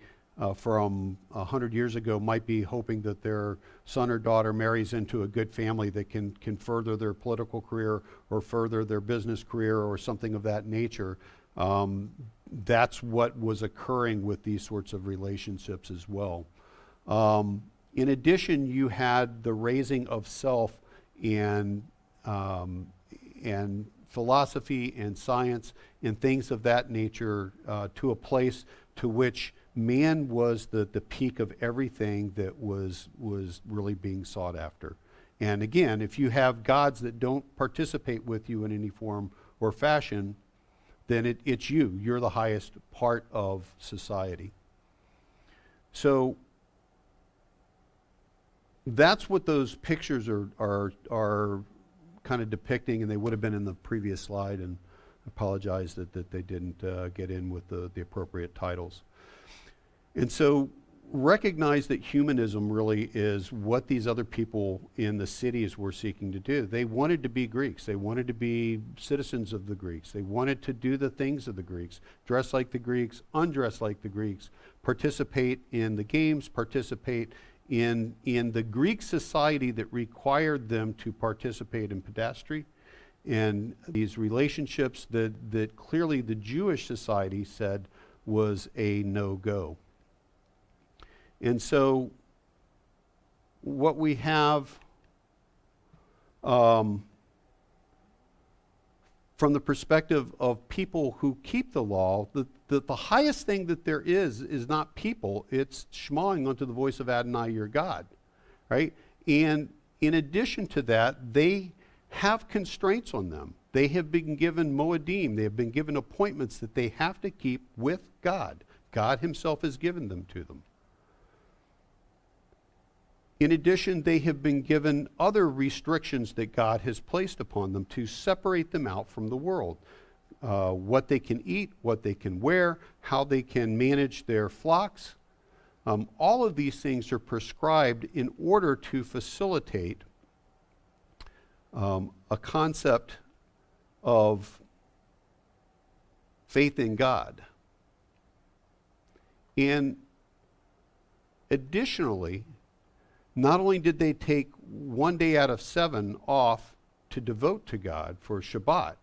from 100 years ago might be hoping that their son or daughter marries into a good family that can further their political career or further their business career or something of that nature. That's what was occurring with these sorts of relationships as well. In addition, you had the raising of self and philosophy and science and things of that nature to a place to which man was the peak of everything that was really being sought after. And again, if you have gods that don't participate with you in any form or fashion, then it's you. You're the highest part of society. So that's what those pictures are kind of depicting, and they would have been in the previous slide, and I apologize that they didn't get in with the appropriate titles. And so recognize that humanism really is what these other people in the cities were seeking to do. They wanted to be Greeks. They wanted to be citizens of the Greeks. They wanted to do the things of the Greeks, dress like the Greeks, undress like the Greeks, participate in the games, participate in the Greek society that required them to participate in pedastry, and these relationships that clearly the Jewish society said was a no-go. And so what we have from the perspective of people who keep the law, the highest thing that there is not people, it's shmawing unto the voice of Adonai your God, right? And in addition to that, they have constraints on them. They have been given moedim, they have been given appointments that they have to keep with God. God himself has given them to them. In addition, they have been given other restrictions that God has placed upon them to separate them out from the world. What they can eat, what they can wear, how they can manage their flocks. All of these things are prescribed in order to facilitate a concept of faith in God. And additionally, not only did they take one day out of 7 off to devote to God for Shabbat,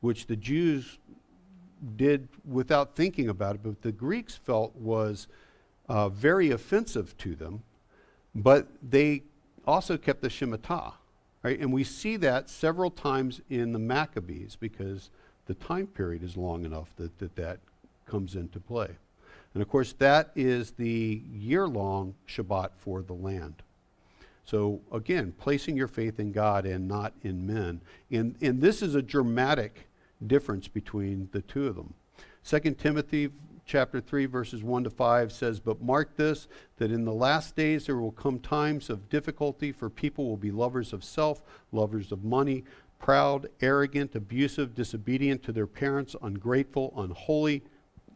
which the Jews did without thinking about it, but the Greeks felt was very offensive to them, but they also kept the Shemitah, right? And we see that several times in the Maccabees because the time period is long enough that comes into play. And of course, that is the year-long Shabbat for the land. So again, placing your faith in God and not in men. And this is a dramatic difference between the two of them. 2 Timothy chapter 3, verses 1 to 5 says, "But mark this, that in the last days there will come times of difficulty, for people will be lovers of self, lovers of money, proud, arrogant, abusive, disobedient to their parents, ungrateful, unholy,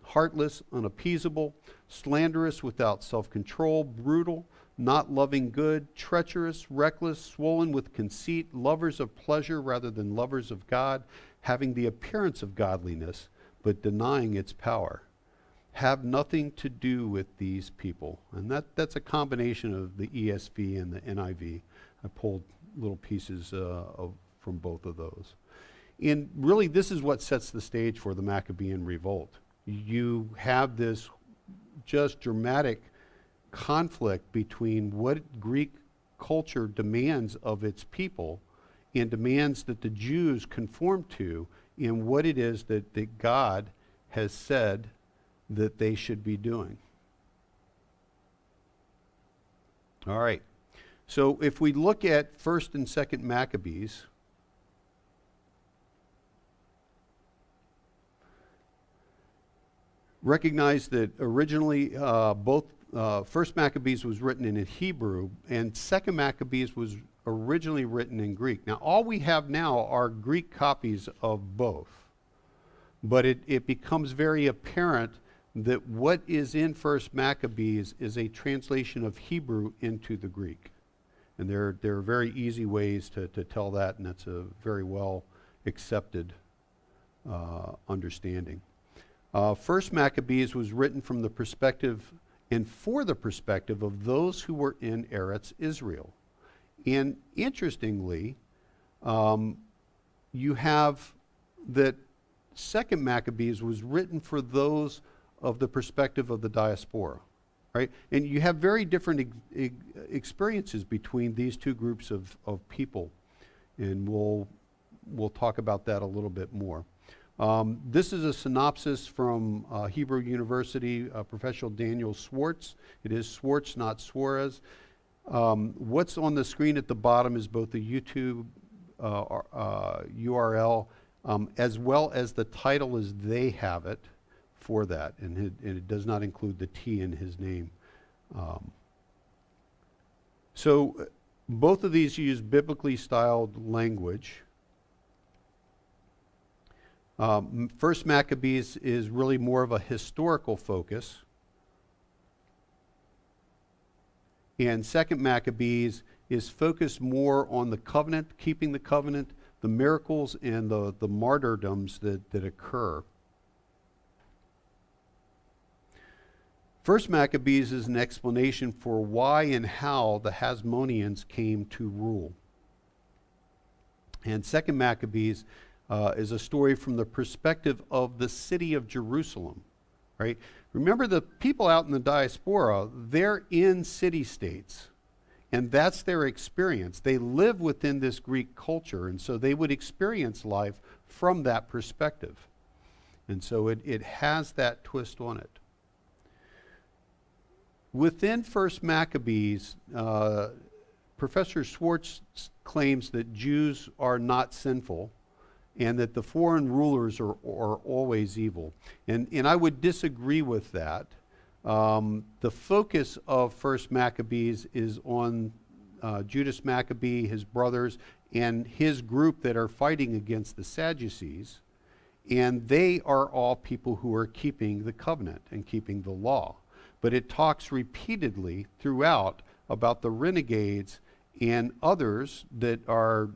heartless, unappeasable, slanderous, without self-control, brutal, not loving good, treacherous, reckless, swollen with conceit, lovers of pleasure rather than lovers of God, having the appearance of godliness, but denying its power. Have nothing to do with these people." And that's a combination of the ESV and the NIV. I pulled little pieces from both of those. And really, this is what sets the stage for the Maccabean revolt. You have this just dramatic conflict between what Greek culture demands of its people and demands that the Jews conform to in what it is that God has said that they should be doing. All right. So if we look at 1st and 2nd Maccabees, recognize that originally both 1st Maccabees was written in Hebrew and 2nd Maccabees was originally written in Greek. Now all we have now are Greek copies of both. But it becomes very apparent that what is in 1st Maccabees is a translation of Hebrew into the Greek. And there are very easy ways to tell that, and that's a very well accepted understanding. 1st Maccabees was written from the perspective and for the perspective of those who were in Eretz Israel. And interestingly, you have that 2nd Maccabees was written for those of the perspective of the diaspora, right? And you have very different experiences between these two groups of people. And we'll talk about that a little bit more. This is a synopsis from Hebrew University professional Daniel Swartz. It is Swartz, not Suarez. What's on the screen at the bottom is both the YouTube URL as well as the title as they have it for that. And it does not include the T in his name. So both of these use biblically styled language. 1st Maccabees is really more of a historical focus. And 2nd Maccabees is focused more on the covenant, keeping the covenant, the miracles, and the martyrdoms that occur. 1st Maccabees is an explanation for why and how the Hasmoneans came to rule. And 2nd Maccabees is a story from the perspective of the city of Jerusalem, right? Remember, the people out in the diaspora, they're in city-states, and that's their experience. They live within this Greek culture, and so they would experience life from that perspective. And so it has that twist on it. Within First Maccabees, Professor Schwartz claims that Jews are not sinful and that the foreign rulers are always evil. And I would disagree with that. The focus of First Maccabees is on Judas Maccabee, his brothers, and his group that are fighting against the Sadducees. And they are all people who are keeping the covenant and keeping the law. But it talks repeatedly throughout about the renegades and others that are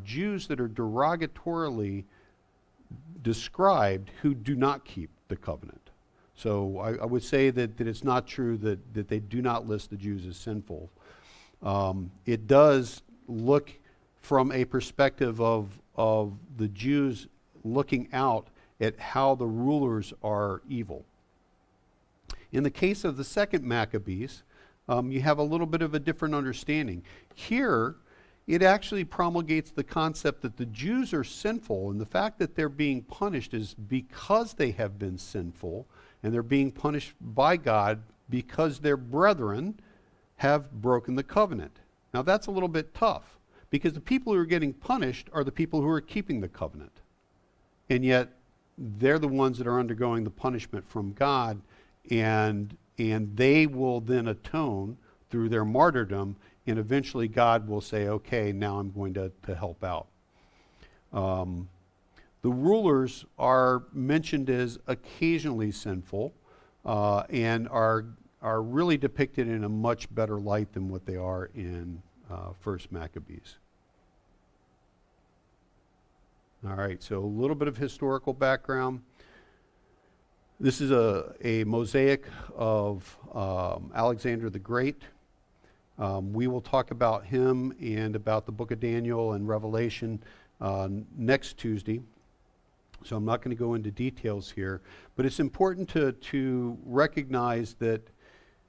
Jews that are derogatorily described who do not keep the covenant. So I would say that it's not true that they do not list the Jews as sinful. It does look from a perspective of the Jews looking out at how the rulers are evil. In the case of the second Maccabees, you have a little bit of a different understanding. Here, it actually promulgates the concept that the Jews are sinful, and the fact that they're being punished is because they have been sinful, and they're being punished by God because their brethren have broken the covenant. Now that's a little bit tough, because the people who are getting punished are the people who are keeping the covenant. And yet, they're the ones that are undergoing the punishment from God, and they will then atone through their martyrdom, and eventually God will say, okay, now I'm going to help out. The rulers are mentioned as occasionally sinful and are really depicted in a much better light than what they are in First Maccabees. All right, so a little bit of historical background. This is a mosaic of Alexander the Great. We will talk about him and about the book of Daniel and Revelation next Tuesday. So I'm not going to go into details here, but it's important to recognize that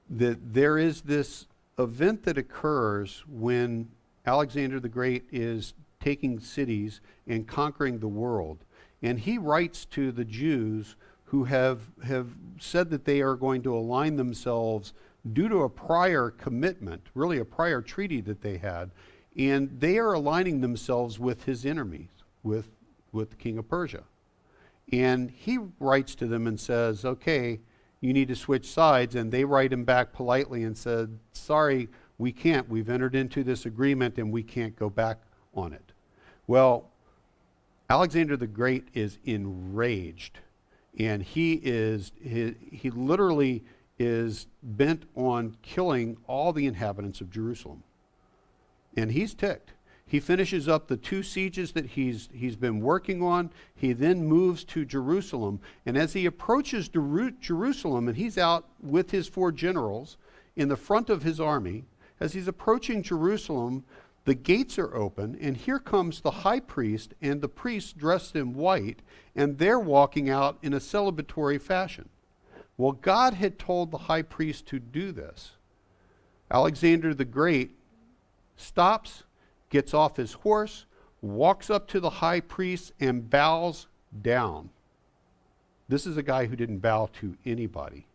there is this event that occurs when Alexander the Great is taking cities and conquering the world. And he writes to the Jews who have said that they are going to align themselves due to a prior commitment, really a prior treaty that they had, and they are aligning themselves with his enemies, with the king of Persia. And he writes to them and says, okay, you need to switch sides, and they write him back politely and said, sorry, we can't. We've entered into this agreement and we can't go back on it. Well, Alexander the Great is enraged, and he literally is bent on killing all the inhabitants of Jerusalem. And he's ticked. He finishes up the 2 sieges that he's been working on. He then moves to Jerusalem. And as he approaches Jerusalem, and he's out with his 4 generals in the front of his army, as he's approaching Jerusalem, the gates are open, and here comes the high priest and the priests dressed in white, and they're walking out in a celebratory fashion. Well, God had told the high priest to do this. Alexander the Great stops, gets off his horse, walks up to the high priest, and bows down. This is a guy who didn't bow to anybody,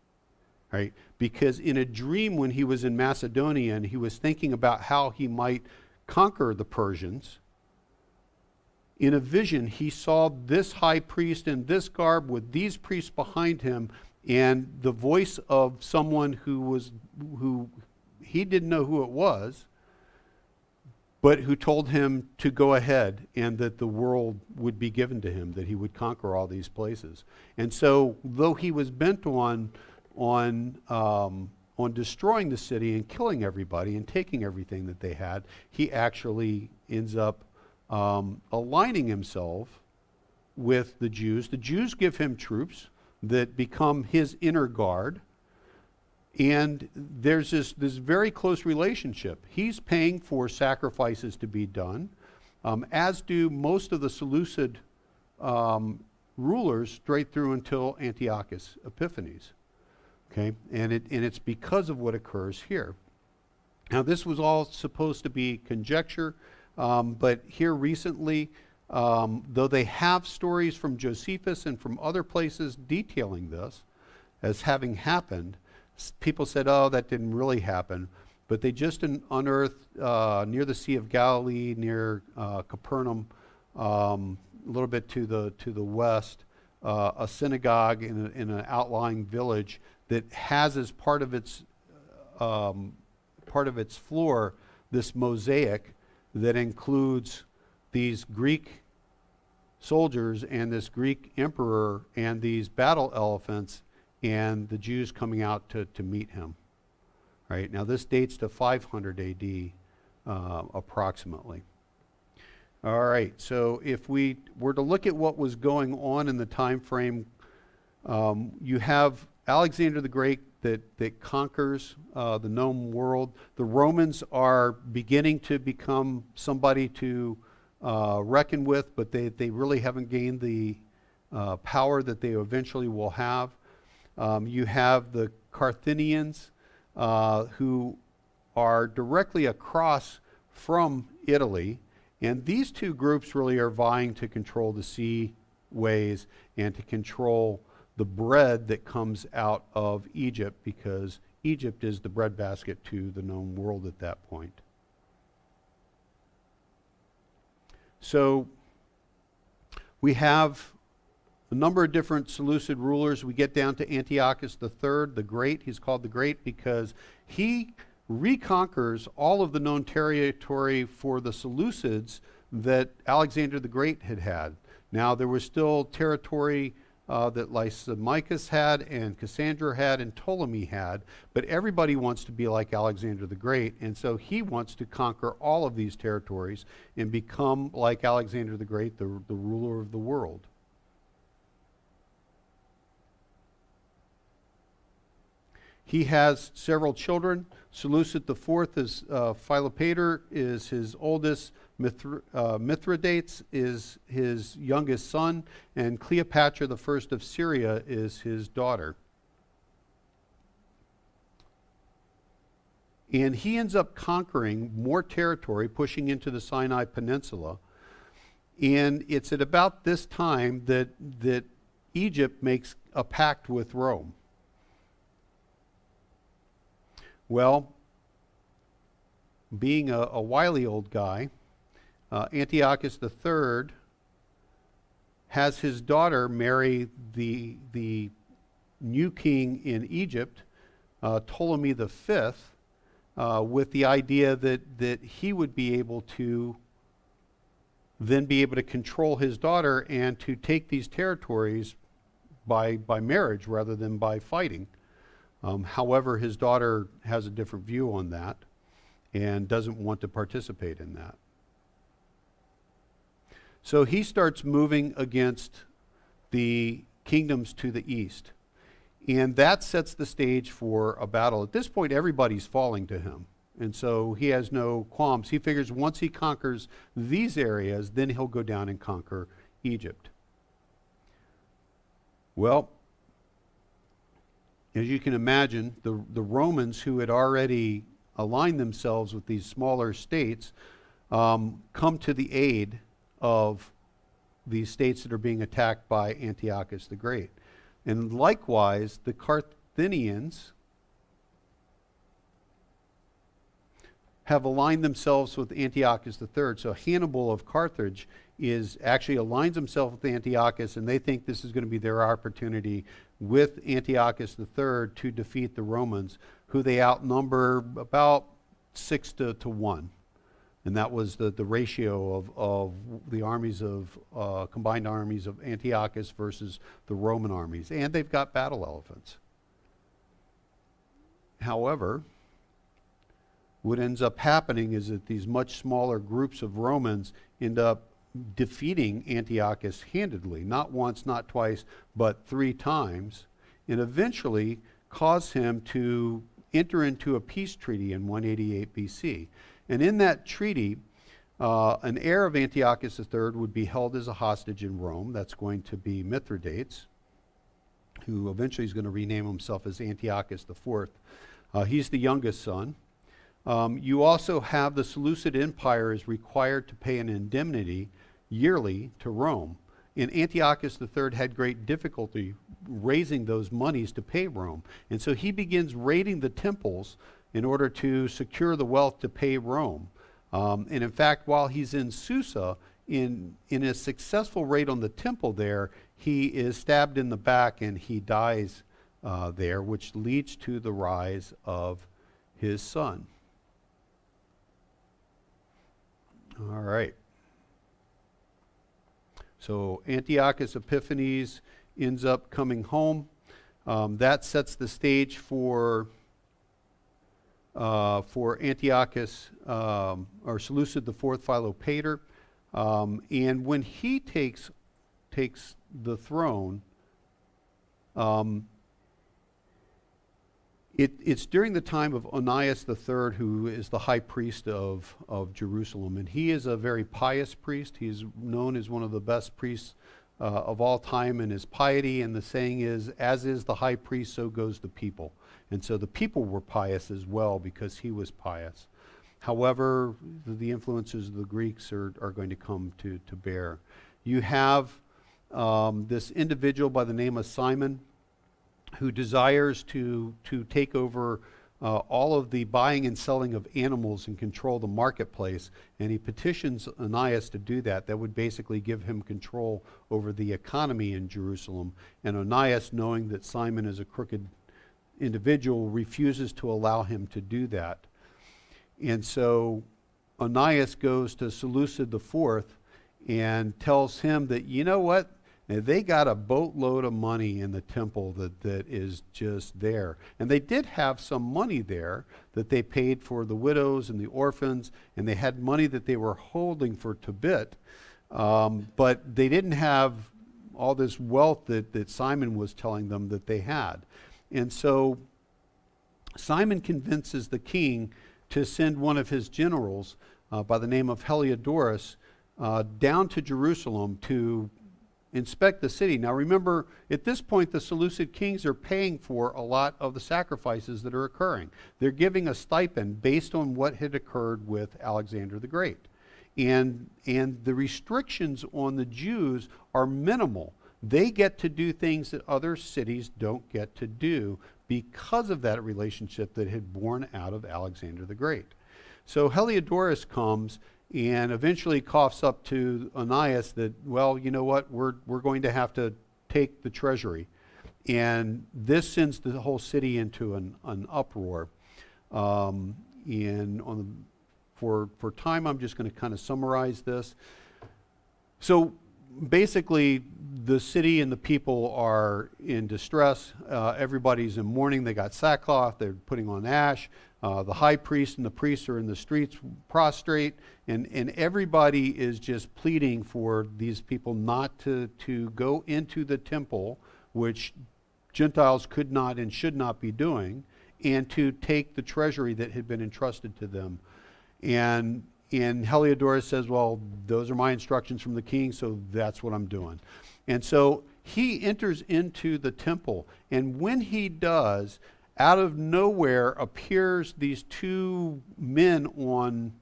right? Because in a dream when he was in Macedonia and he was thinking about how he might conquer the Persians, in a vision he saw this high priest in this garb with these priests behind him, and the voice of someone who he didn't know who it was, but who told him to go ahead and that the world would be given to him, that he would conquer all these places. And so, though he was bent on destroying the city and killing everybody and taking everything that they had, he actually ends up aligning himself with the Jews. The Jews give him troops that become his inner guard. And there's this very close relationship. He's paying for sacrifices to be done, as do most of the Seleucid rulers straight through until Antiochus Epiphanes. Okay, and it's because of what occurs here. Now, this was all supposed to be conjecture, but here recently, though they have stories from Josephus and from other places detailing this as having happened, people said, oh, that didn't really happen. But they just unearthed near the Sea of Galilee, near Capernaum, a little bit to the west, a synagogue in an outlying village that has as part of its floor this mosaic that includes these Greek soldiers and this Greek emperor and these battle elephants and the Jews coming out to meet him. Right, now this dates to 500 AD approximately. All right, so if we were to look at what was going on in the time frame, you have Alexander the Great that conquers the known world. The Romans are beginning to become somebody to reckon with, but they really haven't gained the power that they eventually will have. You have the Carthaginians, who are directly across from Italy, and these two groups really are vying to control the seaways and to control the bread that comes out of Egypt, because Egypt is the breadbasket to the known world at that point. So we have a number of different Seleucid rulers. We get down to Antiochus III, the Great. He's called the Great because he reconquers all of the known territory for the Seleucids that Alexander the Great had had. Now, there was still territory that Lysimachus had and Cassandra had and Ptolemy had, but everybody wants to be like Alexander the Great, and so he wants to conquer all of these territories and become like Alexander the Great, the ruler of the world. He has several children. Seleucid IV is Philopator is his oldest. Mithridates is his youngest son, and Cleopatra the First of Syria is his daughter. And he ends up conquering more territory, pushing into the Sinai Peninsula. And it's at about this time that Egypt makes a pact with Rome. Well, being a wily old guy, Antiochus III has his daughter marry the new king in Egypt, Ptolemy V, with the idea that he would be able to then be able to control his daughter and to take these territories by marriage rather than by fighting. However, his daughter has a different view on that and doesn't want to participate in that. So he starts moving against the kingdoms to the east. And that sets the stage for a battle. At this point, everybody's falling to him. And so he has no qualms. He figures once he conquers these areas, then he'll go down and conquer Egypt. Well, as you can imagine, the Romans, who had already aligned themselves with these smaller states, come to the aid of these states that are being attacked by Antiochus the Great. And likewise, the Carthaginians have aligned themselves with Antiochus III. So Hannibal of Carthage actually aligns himself with Antiochus, and they think this is going to be their opportunity with Antiochus III to defeat the Romans, who they outnumber about 6 to 1. And that was the ratio of the armies of combined armies of Antiochus versus the Roman armies. And they've got battle elephants. However, what ends up happening is that these much smaller groups of Romans end up defeating Antiochus handedly, not once, not twice, but 3 times, and eventually cause him to enter into a peace treaty in 188 BC. And in that treaty, An heir of Antiochus III would be held as a hostage in Rome. That's going to be Mithridates, who eventually is going to rename himself as Antiochus IV. He's the youngest son. You also have the Seleucid Empire is required to pay an indemnity yearly to Rome. And Antiochus III had great difficulty raising those monies to pay Rome. And so he begins raiding the temples in order to secure the wealth to pay Rome. And in fact, while he's in Susa, in a successful raid on the temple there, he is stabbed in the back and he dies there, which leads to the rise of his son. All right. So Antiochus Epiphanes ends up coming home. That sets the stage for Antiochus or Seleucid IV Philopator, and when he takes the throne, it's during the time of Onias III, who is the high priest of Jerusalem, and he is a very pious priest. He's known as one of the best priests of all time in his piety, and the saying is, as is the high priest, so goes the people. And so the people were pious as well because he was pious. However, the influences of the Greeks are going to come to bear. You have this individual by the name of Simon who desires to take over all of the buying and selling of animals and control the marketplace, and he petitions Onias to do that. That would basically give him control over the economy in Jerusalem. And Onias, knowing that Simon is a crooked individual, refuses to allow him to do that. And so Onias goes to Seleucid IV and tells him that, you know what, they got a boatload of money in the temple that is just there. And they did have some money there that they paid for the widows and the orphans, and they had money that they were holding for Tobit, but they didn't have all this wealth that Simon was telling them that they had. And so Simon convinces the king to send one of his generals by the name of Heliodorus down to Jerusalem to inspect the city. Now remember, at this point, the Seleucid kings are paying for a lot of the sacrifices that are occurring. They're giving a stipend based on what had occurred with Alexander the Great. And the restrictions on the Jews are minimal. They get to do things that other cities don't get to do because of that relationship that had born out of Alexander the Great. So Heliodorus comes and eventually coughs up to Onias that, well, you know what, we're going to have to take the treasury. And this sends the whole city into an uproar. For time, I'm just going to kind of summarize this. So basically, the city and the people are in distress. Everybody's in mourning. They got sackcloth. They're putting on ash. The high priest and the priests are in the streets prostrate. And everybody is just pleading for these people not to go into the temple, which Gentiles could not and should not be doing, and to take the treasury that had been entrusted to them. And Heliodorus says, well, those are my instructions from the king, so that's what I'm doing. And so he enters into the temple, and when he does, out of nowhere appears these two men on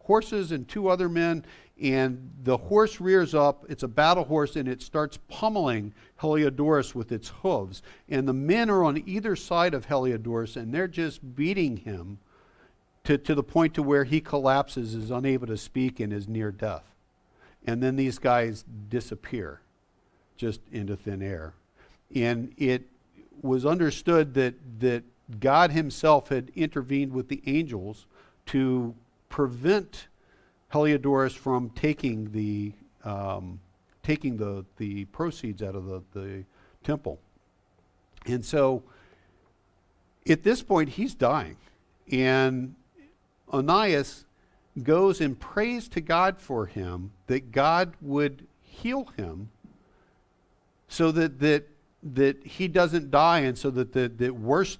horses and two other men, and the horse rears up. It's a battle horse, and it starts pummeling Heliodorus with its hooves. And the men are on either side of Heliodorus, and they're just beating him to the point to where he collapses, is unable to speak, and is near death. And then these guys disappear just into thin air. And it was understood that God himself had intervened with the angels to prevent Heliodorus from taking the proceeds out of the temple. And so at this point he's dying, and Onias goes and prays to God for him that God would heal him so that he doesn't die, and so that the worst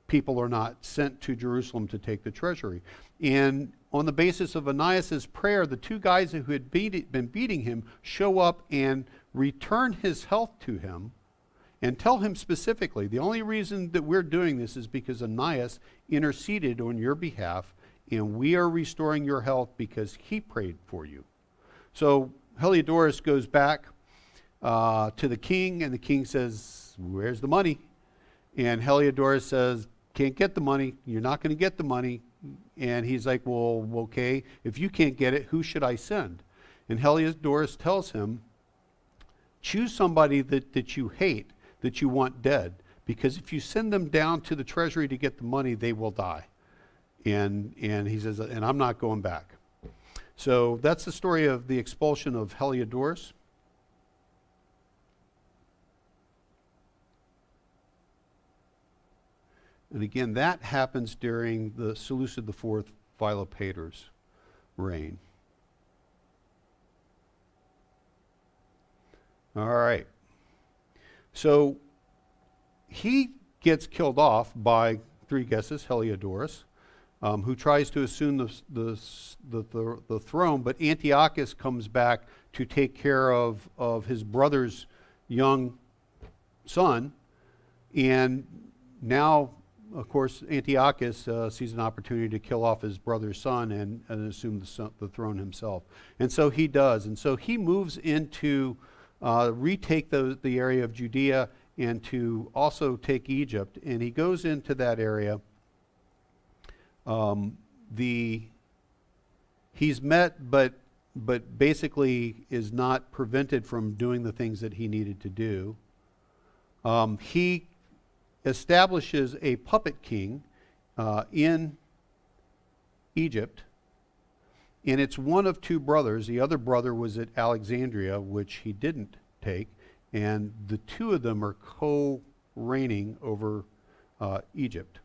people are not sent to Jerusalem to take the treasury. And on the basis of Ananias' prayer, the two guys who had been beating him show up and return his health to him and tell him specifically, the only reason that we're doing this is because Ananias interceded on your behalf, and we are restoring your health because he prayed for you. So Heliodorus goes back to the king, and the king says, where's the money? And Heliodorus says, can't get the money. You're not going to get the money. And he's like, well, okay, if you can't get it, who should I send? And Heliodorus tells him, choose somebody that you hate, that you want dead, because if you send them down to the treasury to get the money, they will die. And he says, and I'm not going back. So that's the story of the expulsion of Heliodorus. And again, that happens during the Seleucid IV Philopator's reign. All right. So he gets killed off by three guesses, Heliodorus, who tries to assume the throne, but Antiochus comes back to take care of his brother's young son, and now, of course, Antiochus sees an opportunity to kill off his brother's son and assume the throne himself. And so he does. And so he moves into retake the area of Judea and to also take Egypt. And he goes into that area. He's met, but basically is not prevented from doing the things that he needed to do. He establishes a puppet king in Egypt, and it's one of two brothers. The other brother was at Alexandria, which he didn't take, and the two of them are co-reigning over Egypt.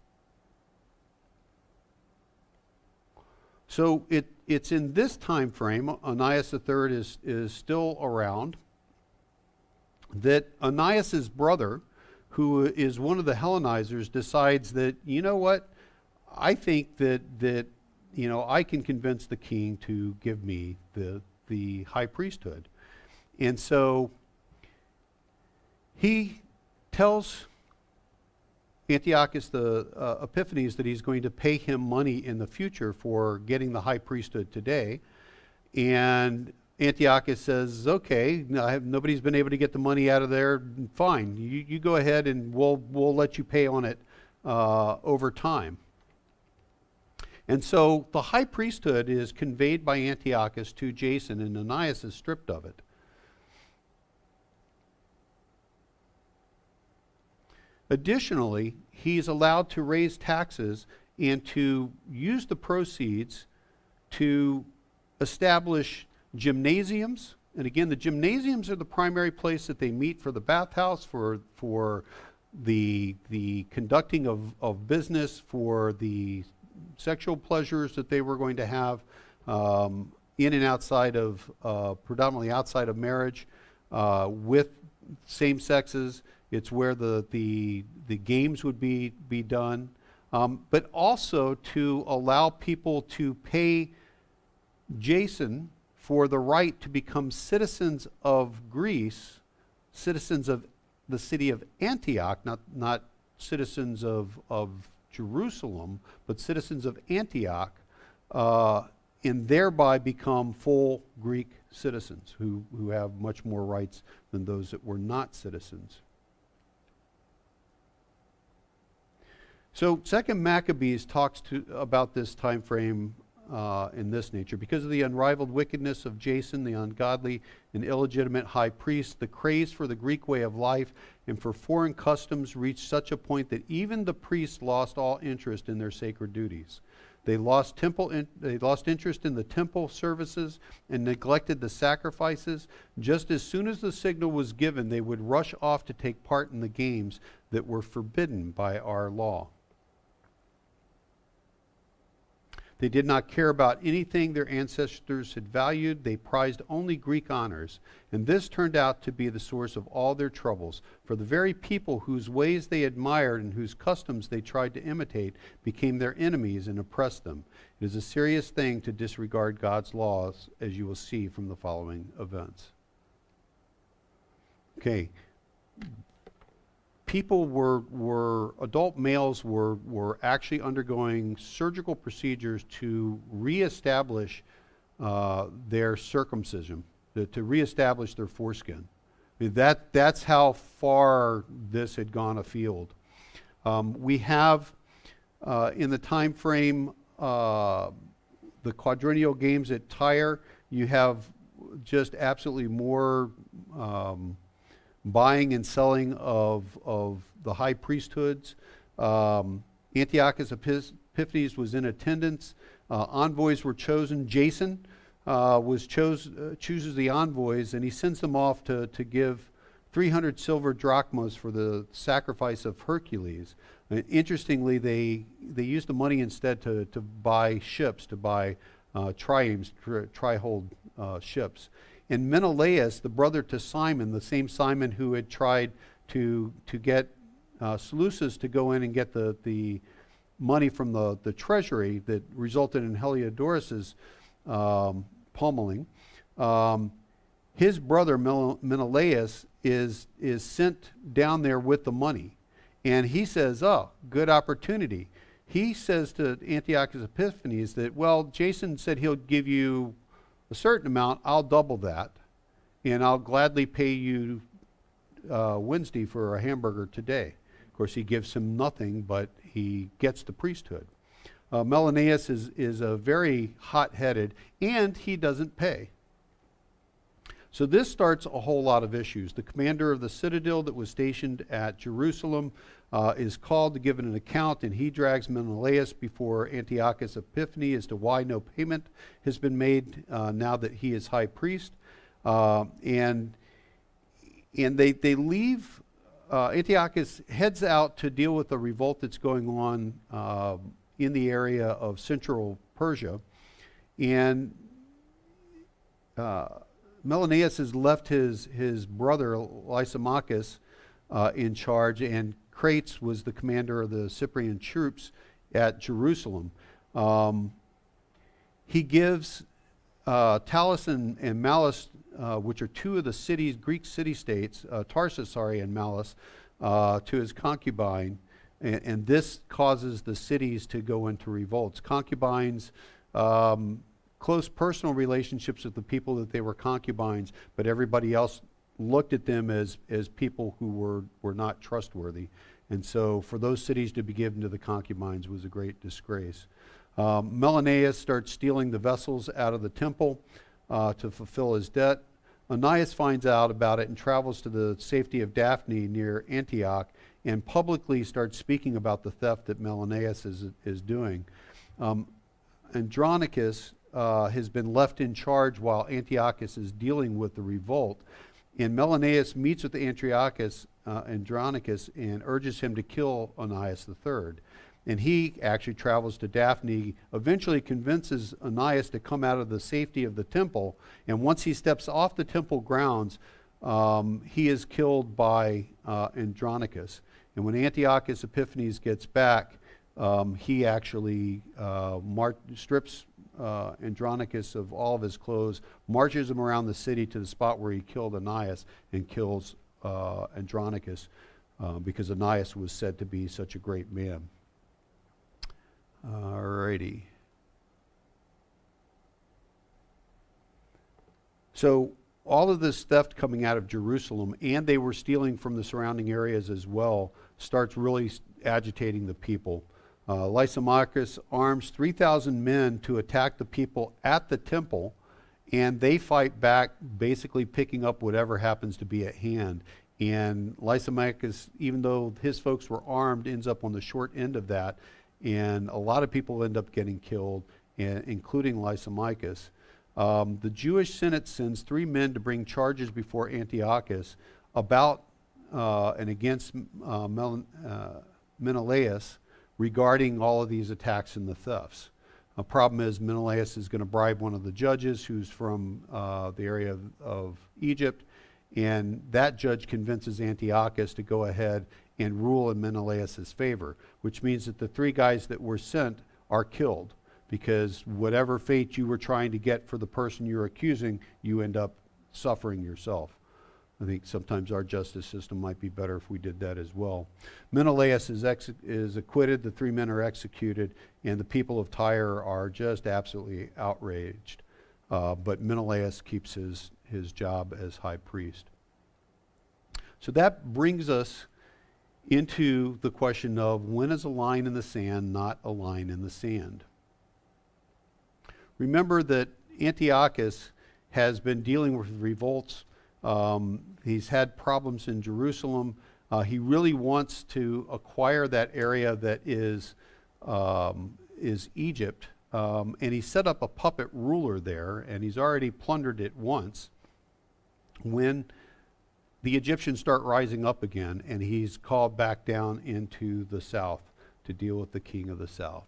So it's in this time frame, Onias III is still around, that Onias's brother, who is one of the Hellenizers, decides that, you know what, I think that I can convince the king to give me the high priesthood. And so he tells Antiochus Epiphanes that he's going to pay him money in the future for getting the high priesthood today. And Antiochus says, okay, nobody's been able to get the money out of there, fine, you go ahead and we'll let you pay on it over time. And so the high priesthood is conveyed by Antiochus to Jason, and Onias is stripped of it. Additionally, he's allowed to raise taxes and to use the proceeds to establish gymnasiums. And again, the gymnasiums are the primary place that they meet for the bathhouse, for the conducting of business, for the sexual pleasures that they were going to have in and outside of, predominantly outside of marriage, with same sexes. It's where the games would be done, but also to allow people to pay Jason for the right to become citizens of Greece, citizens of the city of Antioch, not citizens of Jerusalem, but citizens of Antioch, and thereby become full Greek citizens who have much more rights than those that were not citizens. So 2 Maccabees talks about this time frame in this nature. Because of the unrivaled wickedness of Jason, the ungodly and illegitimate high priest, the craze for the Greek way of life and for foreign customs reached such a point that even the priests lost all interest in their sacred duties. They lost interest in the temple services and neglected the sacrifices. Just as soon as the signal was given, they would rush off to take part in the games that were forbidden by our law. They did not care about anything their ancestors had valued. They prized only Greek honors. And this turned out to be the source of all their troubles. For the very people whose ways they admired and whose customs they tried to imitate became their enemies and oppressed them. It is a serious thing to disregard God's laws, as you will see from the following events. Okay. People adult males were actually undergoing surgical procedures to reestablish their circumcision, to reestablish their foreskin. I mean, that's how far this had gone afield. We have in the time frame the quadrennial games at Tyre. You have just absolutely more buying and selling of the high priesthoods. Antiochus Epiphanes was in attendance. Envoys were chosen. Jason chooses the envoys, and he sends them off to give 300 silver drachmas for the sacrifice of Hercules. And interestingly, they used the money instead to buy ships, to buy triremes, tri-hulled ships. And Menelaus, the brother to Simon, the same Simon who had tried to get Seleucus to go in and get the money from the treasury that resulted in Heliodorus's pummeling, his brother Menelaus is sent down there with the money. And he says, oh, good opportunity. He says to Antiochus Epiphanes that, well, Jason said he'll give you a certain amount, I'll double that, and I'll gladly pay you Wednesday for a hamburger today. Of course, he gives him nothing, but he gets the priesthood. Menelaus is a very hot-headed, and he doesn't pay. So this starts a whole lot of issues. The commander of the citadel that was stationed at Jerusalem is called to give an account, and he drags Menelaus before Antiochus Epiphanes as to why no payment has been made now that he is high priest. And they leave. Antiochus heads out to deal with the revolt that's going on in the area of central Persia. And Menelaus has left his brother Lysimachus in charge, and Crates was the commander of the Cyprian troops at Jerusalem. He gives Talus and Malus, which are two of the Greek city-states, Tarsus, and Malus, to his concubine, and this causes the cities to go into revolts. Concubines, close personal relationships with the people that they were concubines, but everybody else looked at them as people who were not trustworthy. And so for those cities to be given to the concubines was a great disgrace. Menelaus starts stealing the vessels out of the temple to fulfill his debt. Onias finds out about it and travels to the safety of Daphne near Antioch and publicly starts speaking about the theft that Menelaus is doing. Andronicus has been left in charge while Antiochus is dealing with the revolt. And Menelaus meets with Andronicus and urges him to kill Onias III. And he actually travels to Daphne, eventually convinces Onias to come out of the safety of the temple. And once he steps off the temple grounds, he is killed by Andronicus. And when Antiochus Epiphanes gets back, he actually strips Andronicus of all of his clothes, marches him around the city to the spot where he killed Onias, and kills Andronicus because Onias was said to be such a great man. Alrighty. So all of this theft coming out of Jerusalem, and they were stealing from the surrounding areas as well, starts really agitating the people. Lysimachus arms 3,000 men to attack the people at the temple, and they fight back, basically picking up whatever happens to be at hand. And Lysimachus, even though his folks were armed, ends up on the short end of that, and a lot of people end up getting killed, including Lysimachus. The Jewish Senate sends 3 men to bring charges before Antiochus about and against Menelaus regarding all of these attacks and the thefts. A problem is Menelaus is going to bribe one of the judges who's from the area of Egypt, and that judge convinces Antiochus to go ahead and rule in Menelaus' favor, which means that the 3 guys that were sent are killed, because whatever fate you were trying to get for the person you're accusing, you end up suffering yourself. I think sometimes our justice system might be better if we did that as well. Menelaus is acquitted, the 3 men are executed, and the people of Tyre are just absolutely outraged. But Menelaus keeps his job as high priest. So that brings us into the question of, when is a line in the sand not a line in the sand? Remember that Antiochus has been dealing with revolts. He's had problems in Jerusalem. He really wants to acquire that area that is Egypt. And he set up a puppet ruler there, and he's already plundered it once. When the Egyptians start rising up again, and he's called back down into the south to deal with the king of the south.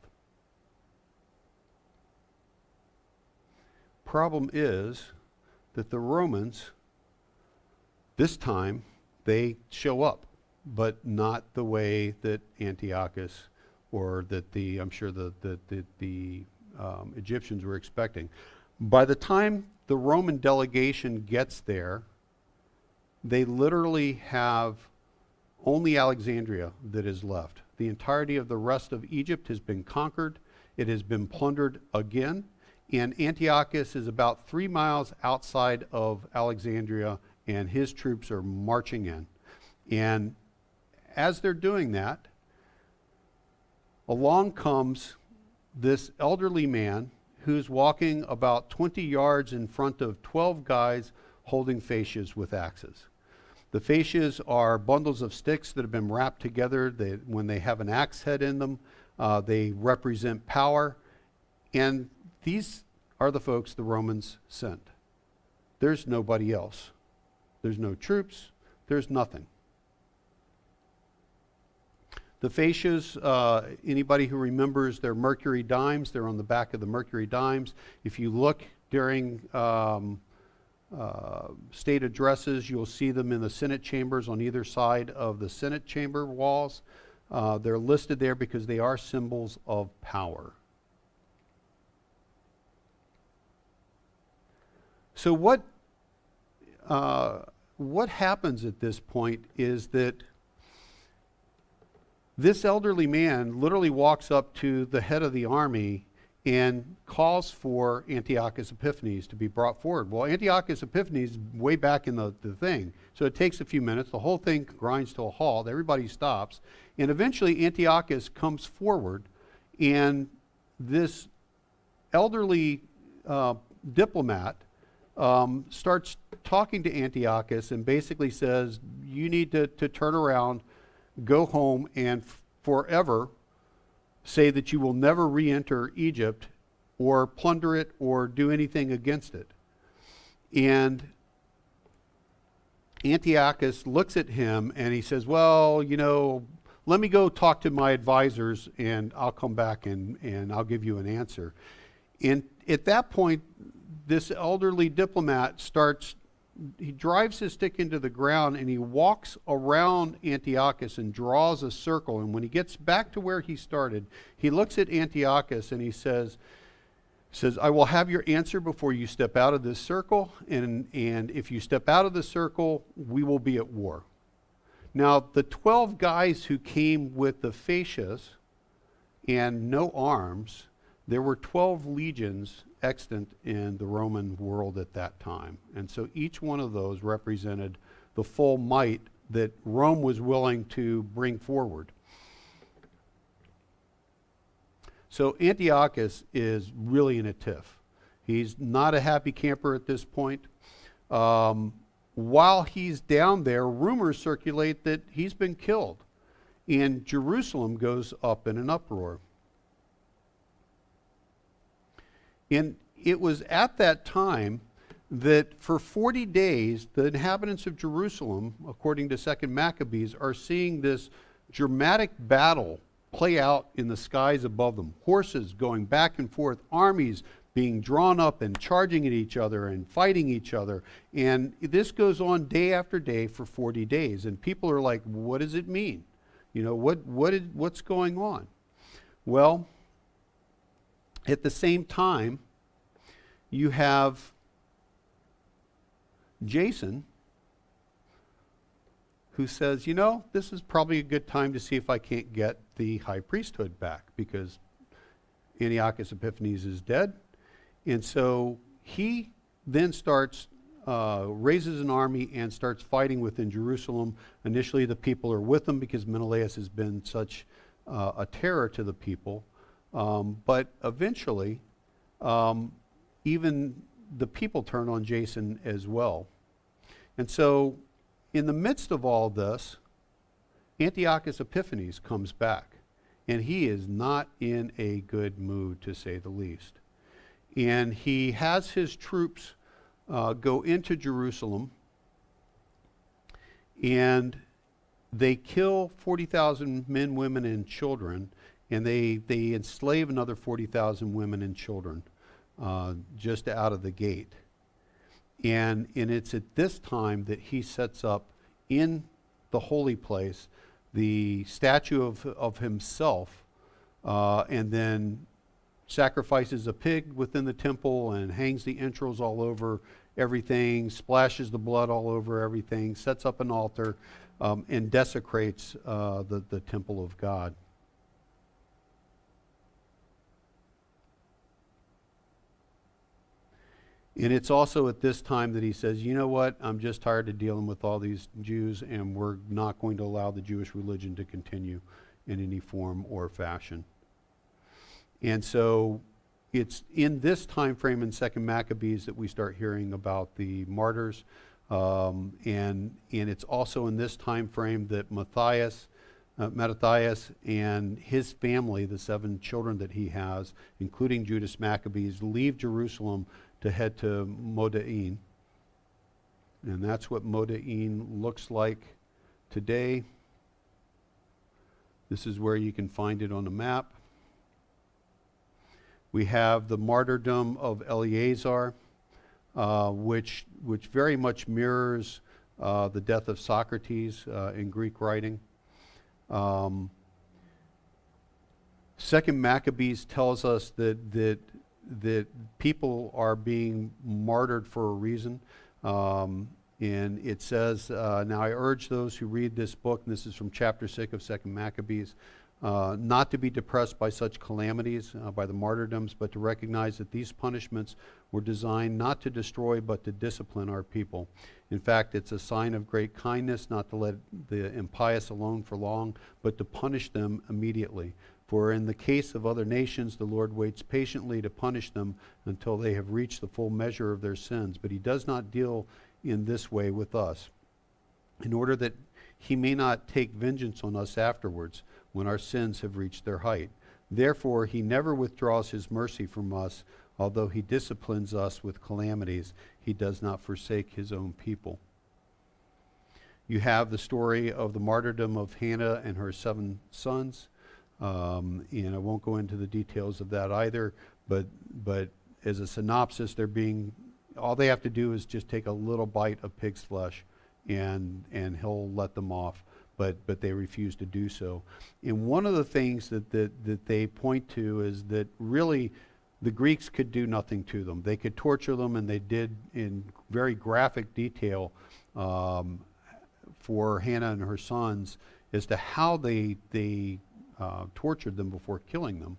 Problem is that the Romans, this time, they show up, but not the way that Antiochus or that I'm sure the Egyptians were expecting. By the time the Roman delegation gets there, they literally have only Alexandria that is left. The entirety of the rest of Egypt has been conquered. It has been plundered again. And Antiochus is about 3 miles outside of Alexandria, and his troops are marching in. And as they're doing that, along comes this elderly man who's walking about 20 yards in front of 12 guys holding fascias with axes. The fascias are bundles of sticks that have been wrapped together. When they have an axe head in them, they represent power. And these are the folks the Romans sent. There's nobody else. There's no troops. There's nothing. The fascias, anybody who remembers their mercury dimes, they're on the back of the mercury dimes. If you look during state addresses, you'll see them in the Senate chambers on either side of the Senate chamber walls. They're listed there because they are symbols of power. So what happens at this point is that this elderly man literally walks up to the head of the army and calls for Antiochus Epiphanes to be brought forward. Well, Antiochus Epiphanes is way back in the thing, so it takes a few minutes. The whole thing grinds to a halt. Everybody stops. And eventually Antiochus comes forward, and this elderly diplomat starts talking to Antiochus and basically says, you need to turn around, go home, and forever say that you will never re-enter Egypt or plunder it or do anything against it. And Antiochus looks at him and he says, well, let me go talk to my advisors and I'll come back and I'll give you an answer. And at that point, this elderly diplomat he drives his stick into the ground and he walks around Antiochus and draws a circle. And when he gets back to where he started, he looks at Antiochus and he says, I will have your answer before you step out of this circle. And if you step out of the circle, we will be at war. Now, the 12 guys who came with the fascias and no arms, there were 12 legions extant in the Roman world at that time. And so each one of those represented the full might that Rome was willing to bring forward. So Antiochus is really in a tiff. He's not a happy camper at this point. While he's down there, rumors circulate that he's been killed, and Jerusalem goes up in an uproar. And it was at that time that for 40 days, the inhabitants of Jerusalem, according to 2 Maccabees, are seeing this dramatic battle play out in the skies above them. Horses going back and forth, armies being drawn up and charging at each other and fighting each other. And this goes on day after day for 40 days. And people are like, what does it mean? You know, what's going on? Well, at the same time, you have Jason, who says, you know, this is probably a good time to see if I can't get the high priesthood back, because Antiochus Epiphanes is dead. And so he then raises an army and starts fighting within Jerusalem. Initially, the people are with him because Menelaus has been such a terror to the people. But eventually, even the people turn on Jason as well. And so in the midst of all this, Antiochus Epiphanes comes back, and he is not in a good mood, to say the least. And he has his troops go into Jerusalem, and they kill 40,000 men, women, and children, and they enslave another 40,000 women and children just out of the gate. And it's at this time that he sets up in the holy place the statue of himself, and then sacrifices a pig within the temple and hangs the entrails all over everything, splashes the blood all over everything, sets up an altar, and desecrates the temple of God. And it's also at this time that he says, you know what, I'm just tired of dealing with all these Jews, and we're not going to allow the Jewish religion to continue in any form or fashion. And so it's in this time frame in 2 Maccabees that we start hearing about the martyrs. And it's also in this time frame that Mattathias and his family, the 7 children that he has, including Judas Maccabees, leave Jerusalem to head to Moda'in. And that's what Moda'in looks like today. This is where you can find it on the map. We have the martyrdom of Eleazar, which very much mirrors the death of Socrates in Greek writing. 2 Maccabees tells us that people are being martyred for a reason. And it says, now I urge those who read this book, and this is from chapter 6 of 2 Maccabees, not to be depressed by such calamities, by the martyrdoms, but to recognize that these punishments were designed not to destroy, but to discipline our people. In fact, it's a sign of great kindness not to let the impious alone for long, but to punish them immediately. For in the case of other nations, the Lord waits patiently to punish them until they have reached the full measure of their sins. But he does not deal in this way with us, in order that he may not take vengeance on us afterwards, when our sins have reached their height. Therefore, he never withdraws his mercy from us. Although he disciplines us with calamities, he does not forsake his own people. You have the story of the martyrdom of Hannah and her 7 sons. And I won't go into the details of that either, but as a synopsis, all they have to do is just take a little bite of pig's flesh, and he'll let them off. But they refuse to do so. And one of the things that they point to is that really the Greeks could do nothing to them. They could torture them, and they did in very graphic detail for Hannah and her sons as to how they tortured them before killing them.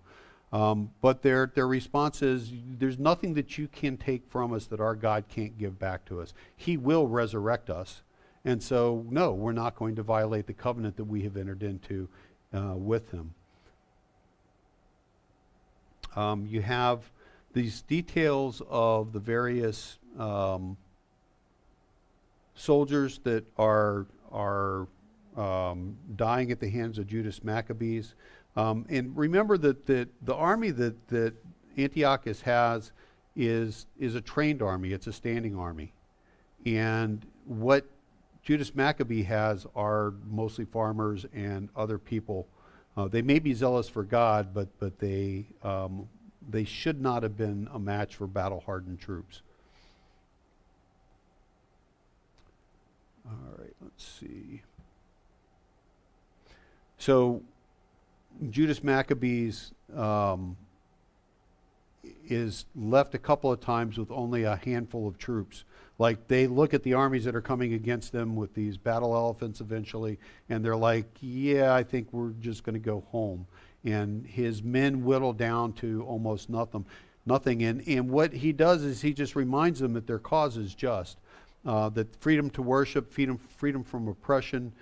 But their response is, there's nothing that you can take from us that our God can't give back to us. He will resurrect us. And so, no, we're not going to violate the covenant that we have entered into with him. You have these details of the various soldiers that are dying at the hands of Judas Maccabees. And remember that the army that Antiochus has is a trained army. It's a standing army. And what Judas Maccabee has are mostly farmers and other people They may be zealous for God, but they should not have been a match for battle-hardened troops. All right, let's see. So Judas Maccabees is left a couple of times with only a handful of troops. Like, they look at the armies that are coming against them with these battle elephants eventually, and they're like, yeah, I think we're just going to go home. And his men whittle down to almost nothing. And what he does is he just reminds them that their cause is just. That freedom to worship, freedom from oppression,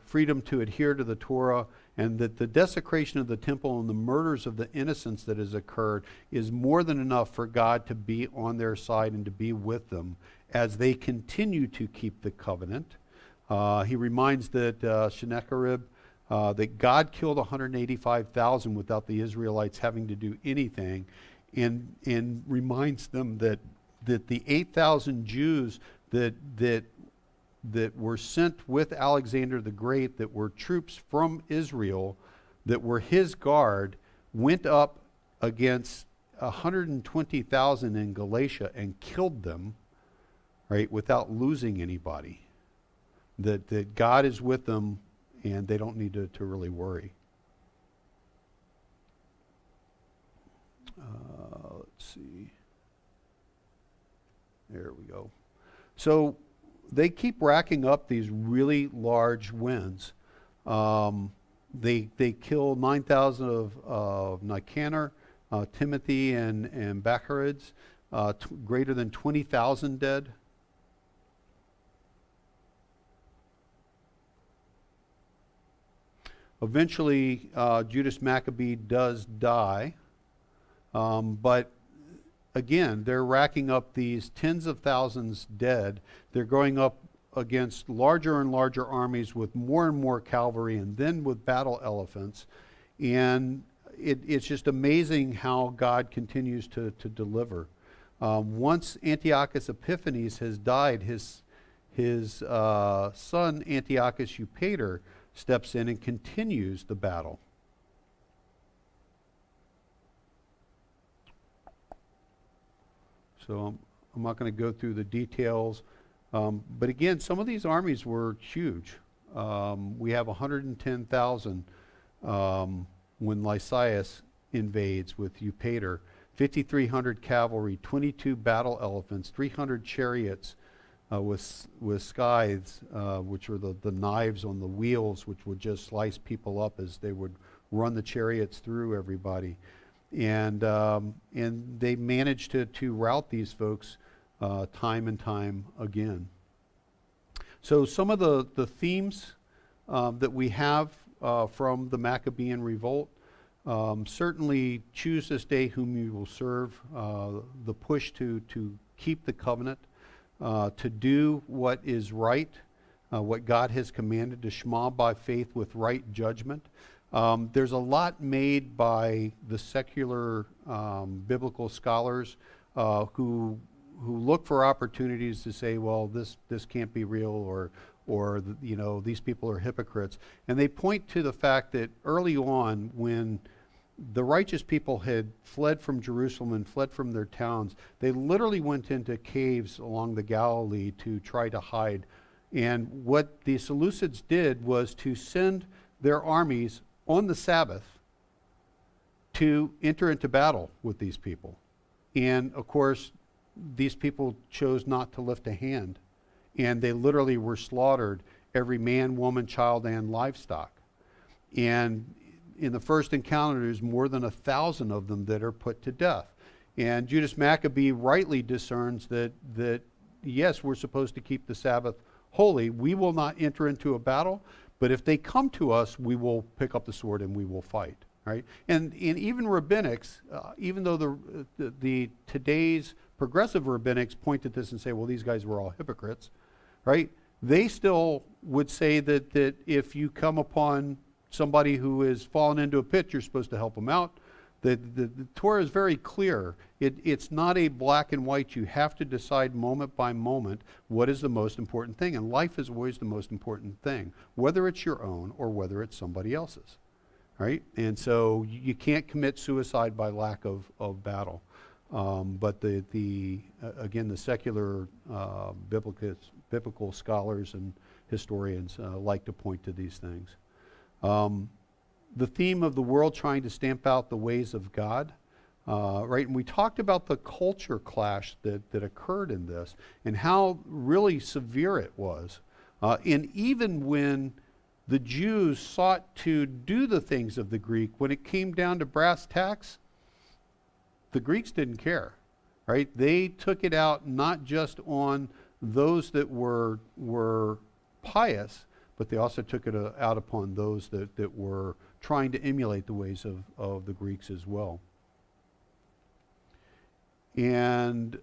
freedom to adhere to the Torah, and that the desecration of the temple and the murders of the innocents that has occurred is more than enough for God to be on their side and to be with them as they continue to keep the covenant. He reminds that Sennacherib, that God killed 185,000 without the Israelites having to do anything, and reminds them that the 8,000 Jews that were sent with Alexander the Great, that were troops from Israel, that were his guard, went up against 120,000 in Galatia and killed them, right, without losing anybody. That God is with them and they don't need to really worry. Let's see. There we go. So they keep racking up these really large wins. They kill 9,000 of Nicanor, Timothy, and Baccharids, greater than 20,000 dead. Eventually, Judas Maccabee does die, but again, they're racking up these tens of thousands dead. They're going up against larger and larger armies with more and more cavalry, and then with battle elephants. And it's just amazing how God continues to deliver. Once Antiochus Epiphanes has died, his son Antiochus Eupator steps in and continues the battle. So I'm not going to go through the details. But again, some of these armies were huge. We have 110,000 when Lysias invades with Eupator, 5,300 cavalry, 22 battle elephants, 300 chariots with scythes, which were the knives on the wheels, which would just slice people up as they would run the chariots through everybody. And they managed to rout these folks time and time again. So some of the themes that we have from the Maccabean revolt, certainly choose this day whom you will serve, the push to keep the covenant, to do what is right, what God has commanded, to shema by faith with right judgment. There's a lot made by the secular biblical scholars who look for opportunities to say, well, this can't be real, or these people are hypocrites. And they point to the fact that early on, when the righteous people had fled from Jerusalem and fled from their towns, they literally went into caves along the Galilee to try to hide. And what the Seleucids did was to send their armies on the Sabbath to enter into battle with these people. And of course, these people chose not to lift a hand, and they literally were slaughtered, every man, woman, child, and livestock. And in the first encounter, there's more than 1,000 of them that are put to death. And Judas Maccabee rightly discerns that yes, we're supposed to keep the Sabbath holy. We will not enter into a battle, but if they come to us, we will pick up the sword and we will fight. Right? And even rabbinics, even though the today's progressive rabbinics point at this and say, well, these guys were all hypocrites, right? They still would say that if you come upon somebody who has fallen into a pit, you're supposed to help them out. The Torah is very clear. It's not a black and white. You have to decide moment by moment what is the most important thing. And life is always the most important thing, whether it's your own or whether it's somebody else's. right? And so you can't commit suicide by lack of battle. But again, the secular biblical scholars and historians like to point to these things. The theme of the world trying to stamp out the ways of God, right? And we talked about the culture clash that occurred in this and how really severe it was. And even when the Jews sought to do the things of the Greek, when it came down to brass tacks, the Greeks didn't care, right? They took it out not just on those that were pious, but they also took it out upon those that were trying to emulate the ways of the Greeks as well. And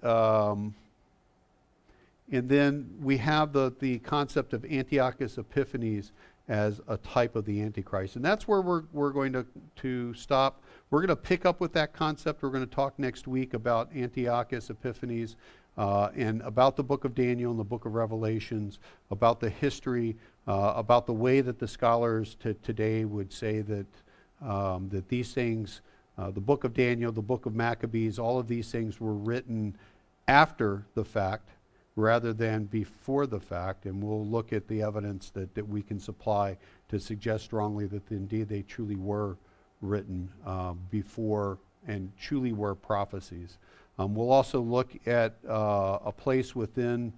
then we have the concept of Antiochus Epiphanes as a type of the Antichrist. And that's where we're going to stop. We're going to pick up with that concept. We're going to talk next week about Antiochus Epiphanes and about the book of Daniel and the book of Revelations, about the history, about the way that the scholars today would say that these things, the book of Daniel, the book of Maccabees, all of these things were written after the fact rather than before the fact, and we'll look at the evidence that we can supply to suggest strongly that indeed they truly were written before and truly were prophecies. We'll also look at a place within,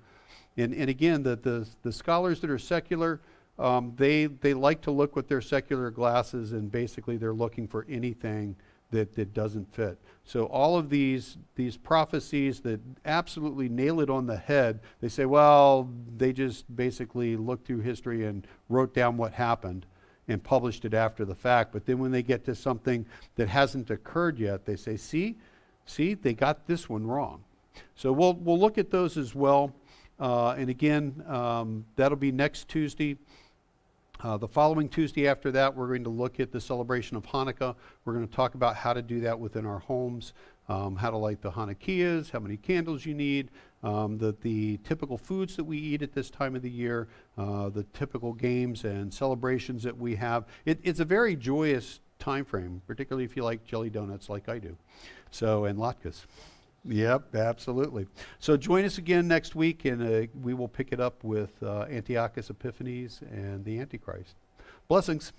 and again, the scholars that are secular, they like to look with their secular glasses, and basically they're looking for anything that doesn't fit. So all of these prophecies that absolutely nail it on the head, they say, well, they just basically looked through history and wrote down what happened and published it after the fact. But then when they get to something that hasn't occurred yet, they say, see, they got this one wrong. So we'll look at those as well. And again, that'll be next Tuesday. The following Tuesday after that, we're going to look at the celebration of Hanukkah. We're going to talk about how to do that within our homes, how to light the Hanukkahs, how many candles you need, the typical foods that we eat at this time of the year, the typical games and celebrations that we have. It's a very joyous time frame, particularly if you like jelly donuts like I do. So, and latkes. Yep, absolutely. So join us again next week, and we will pick it up with Antiochus Epiphanes and the Antichrist. Blessings.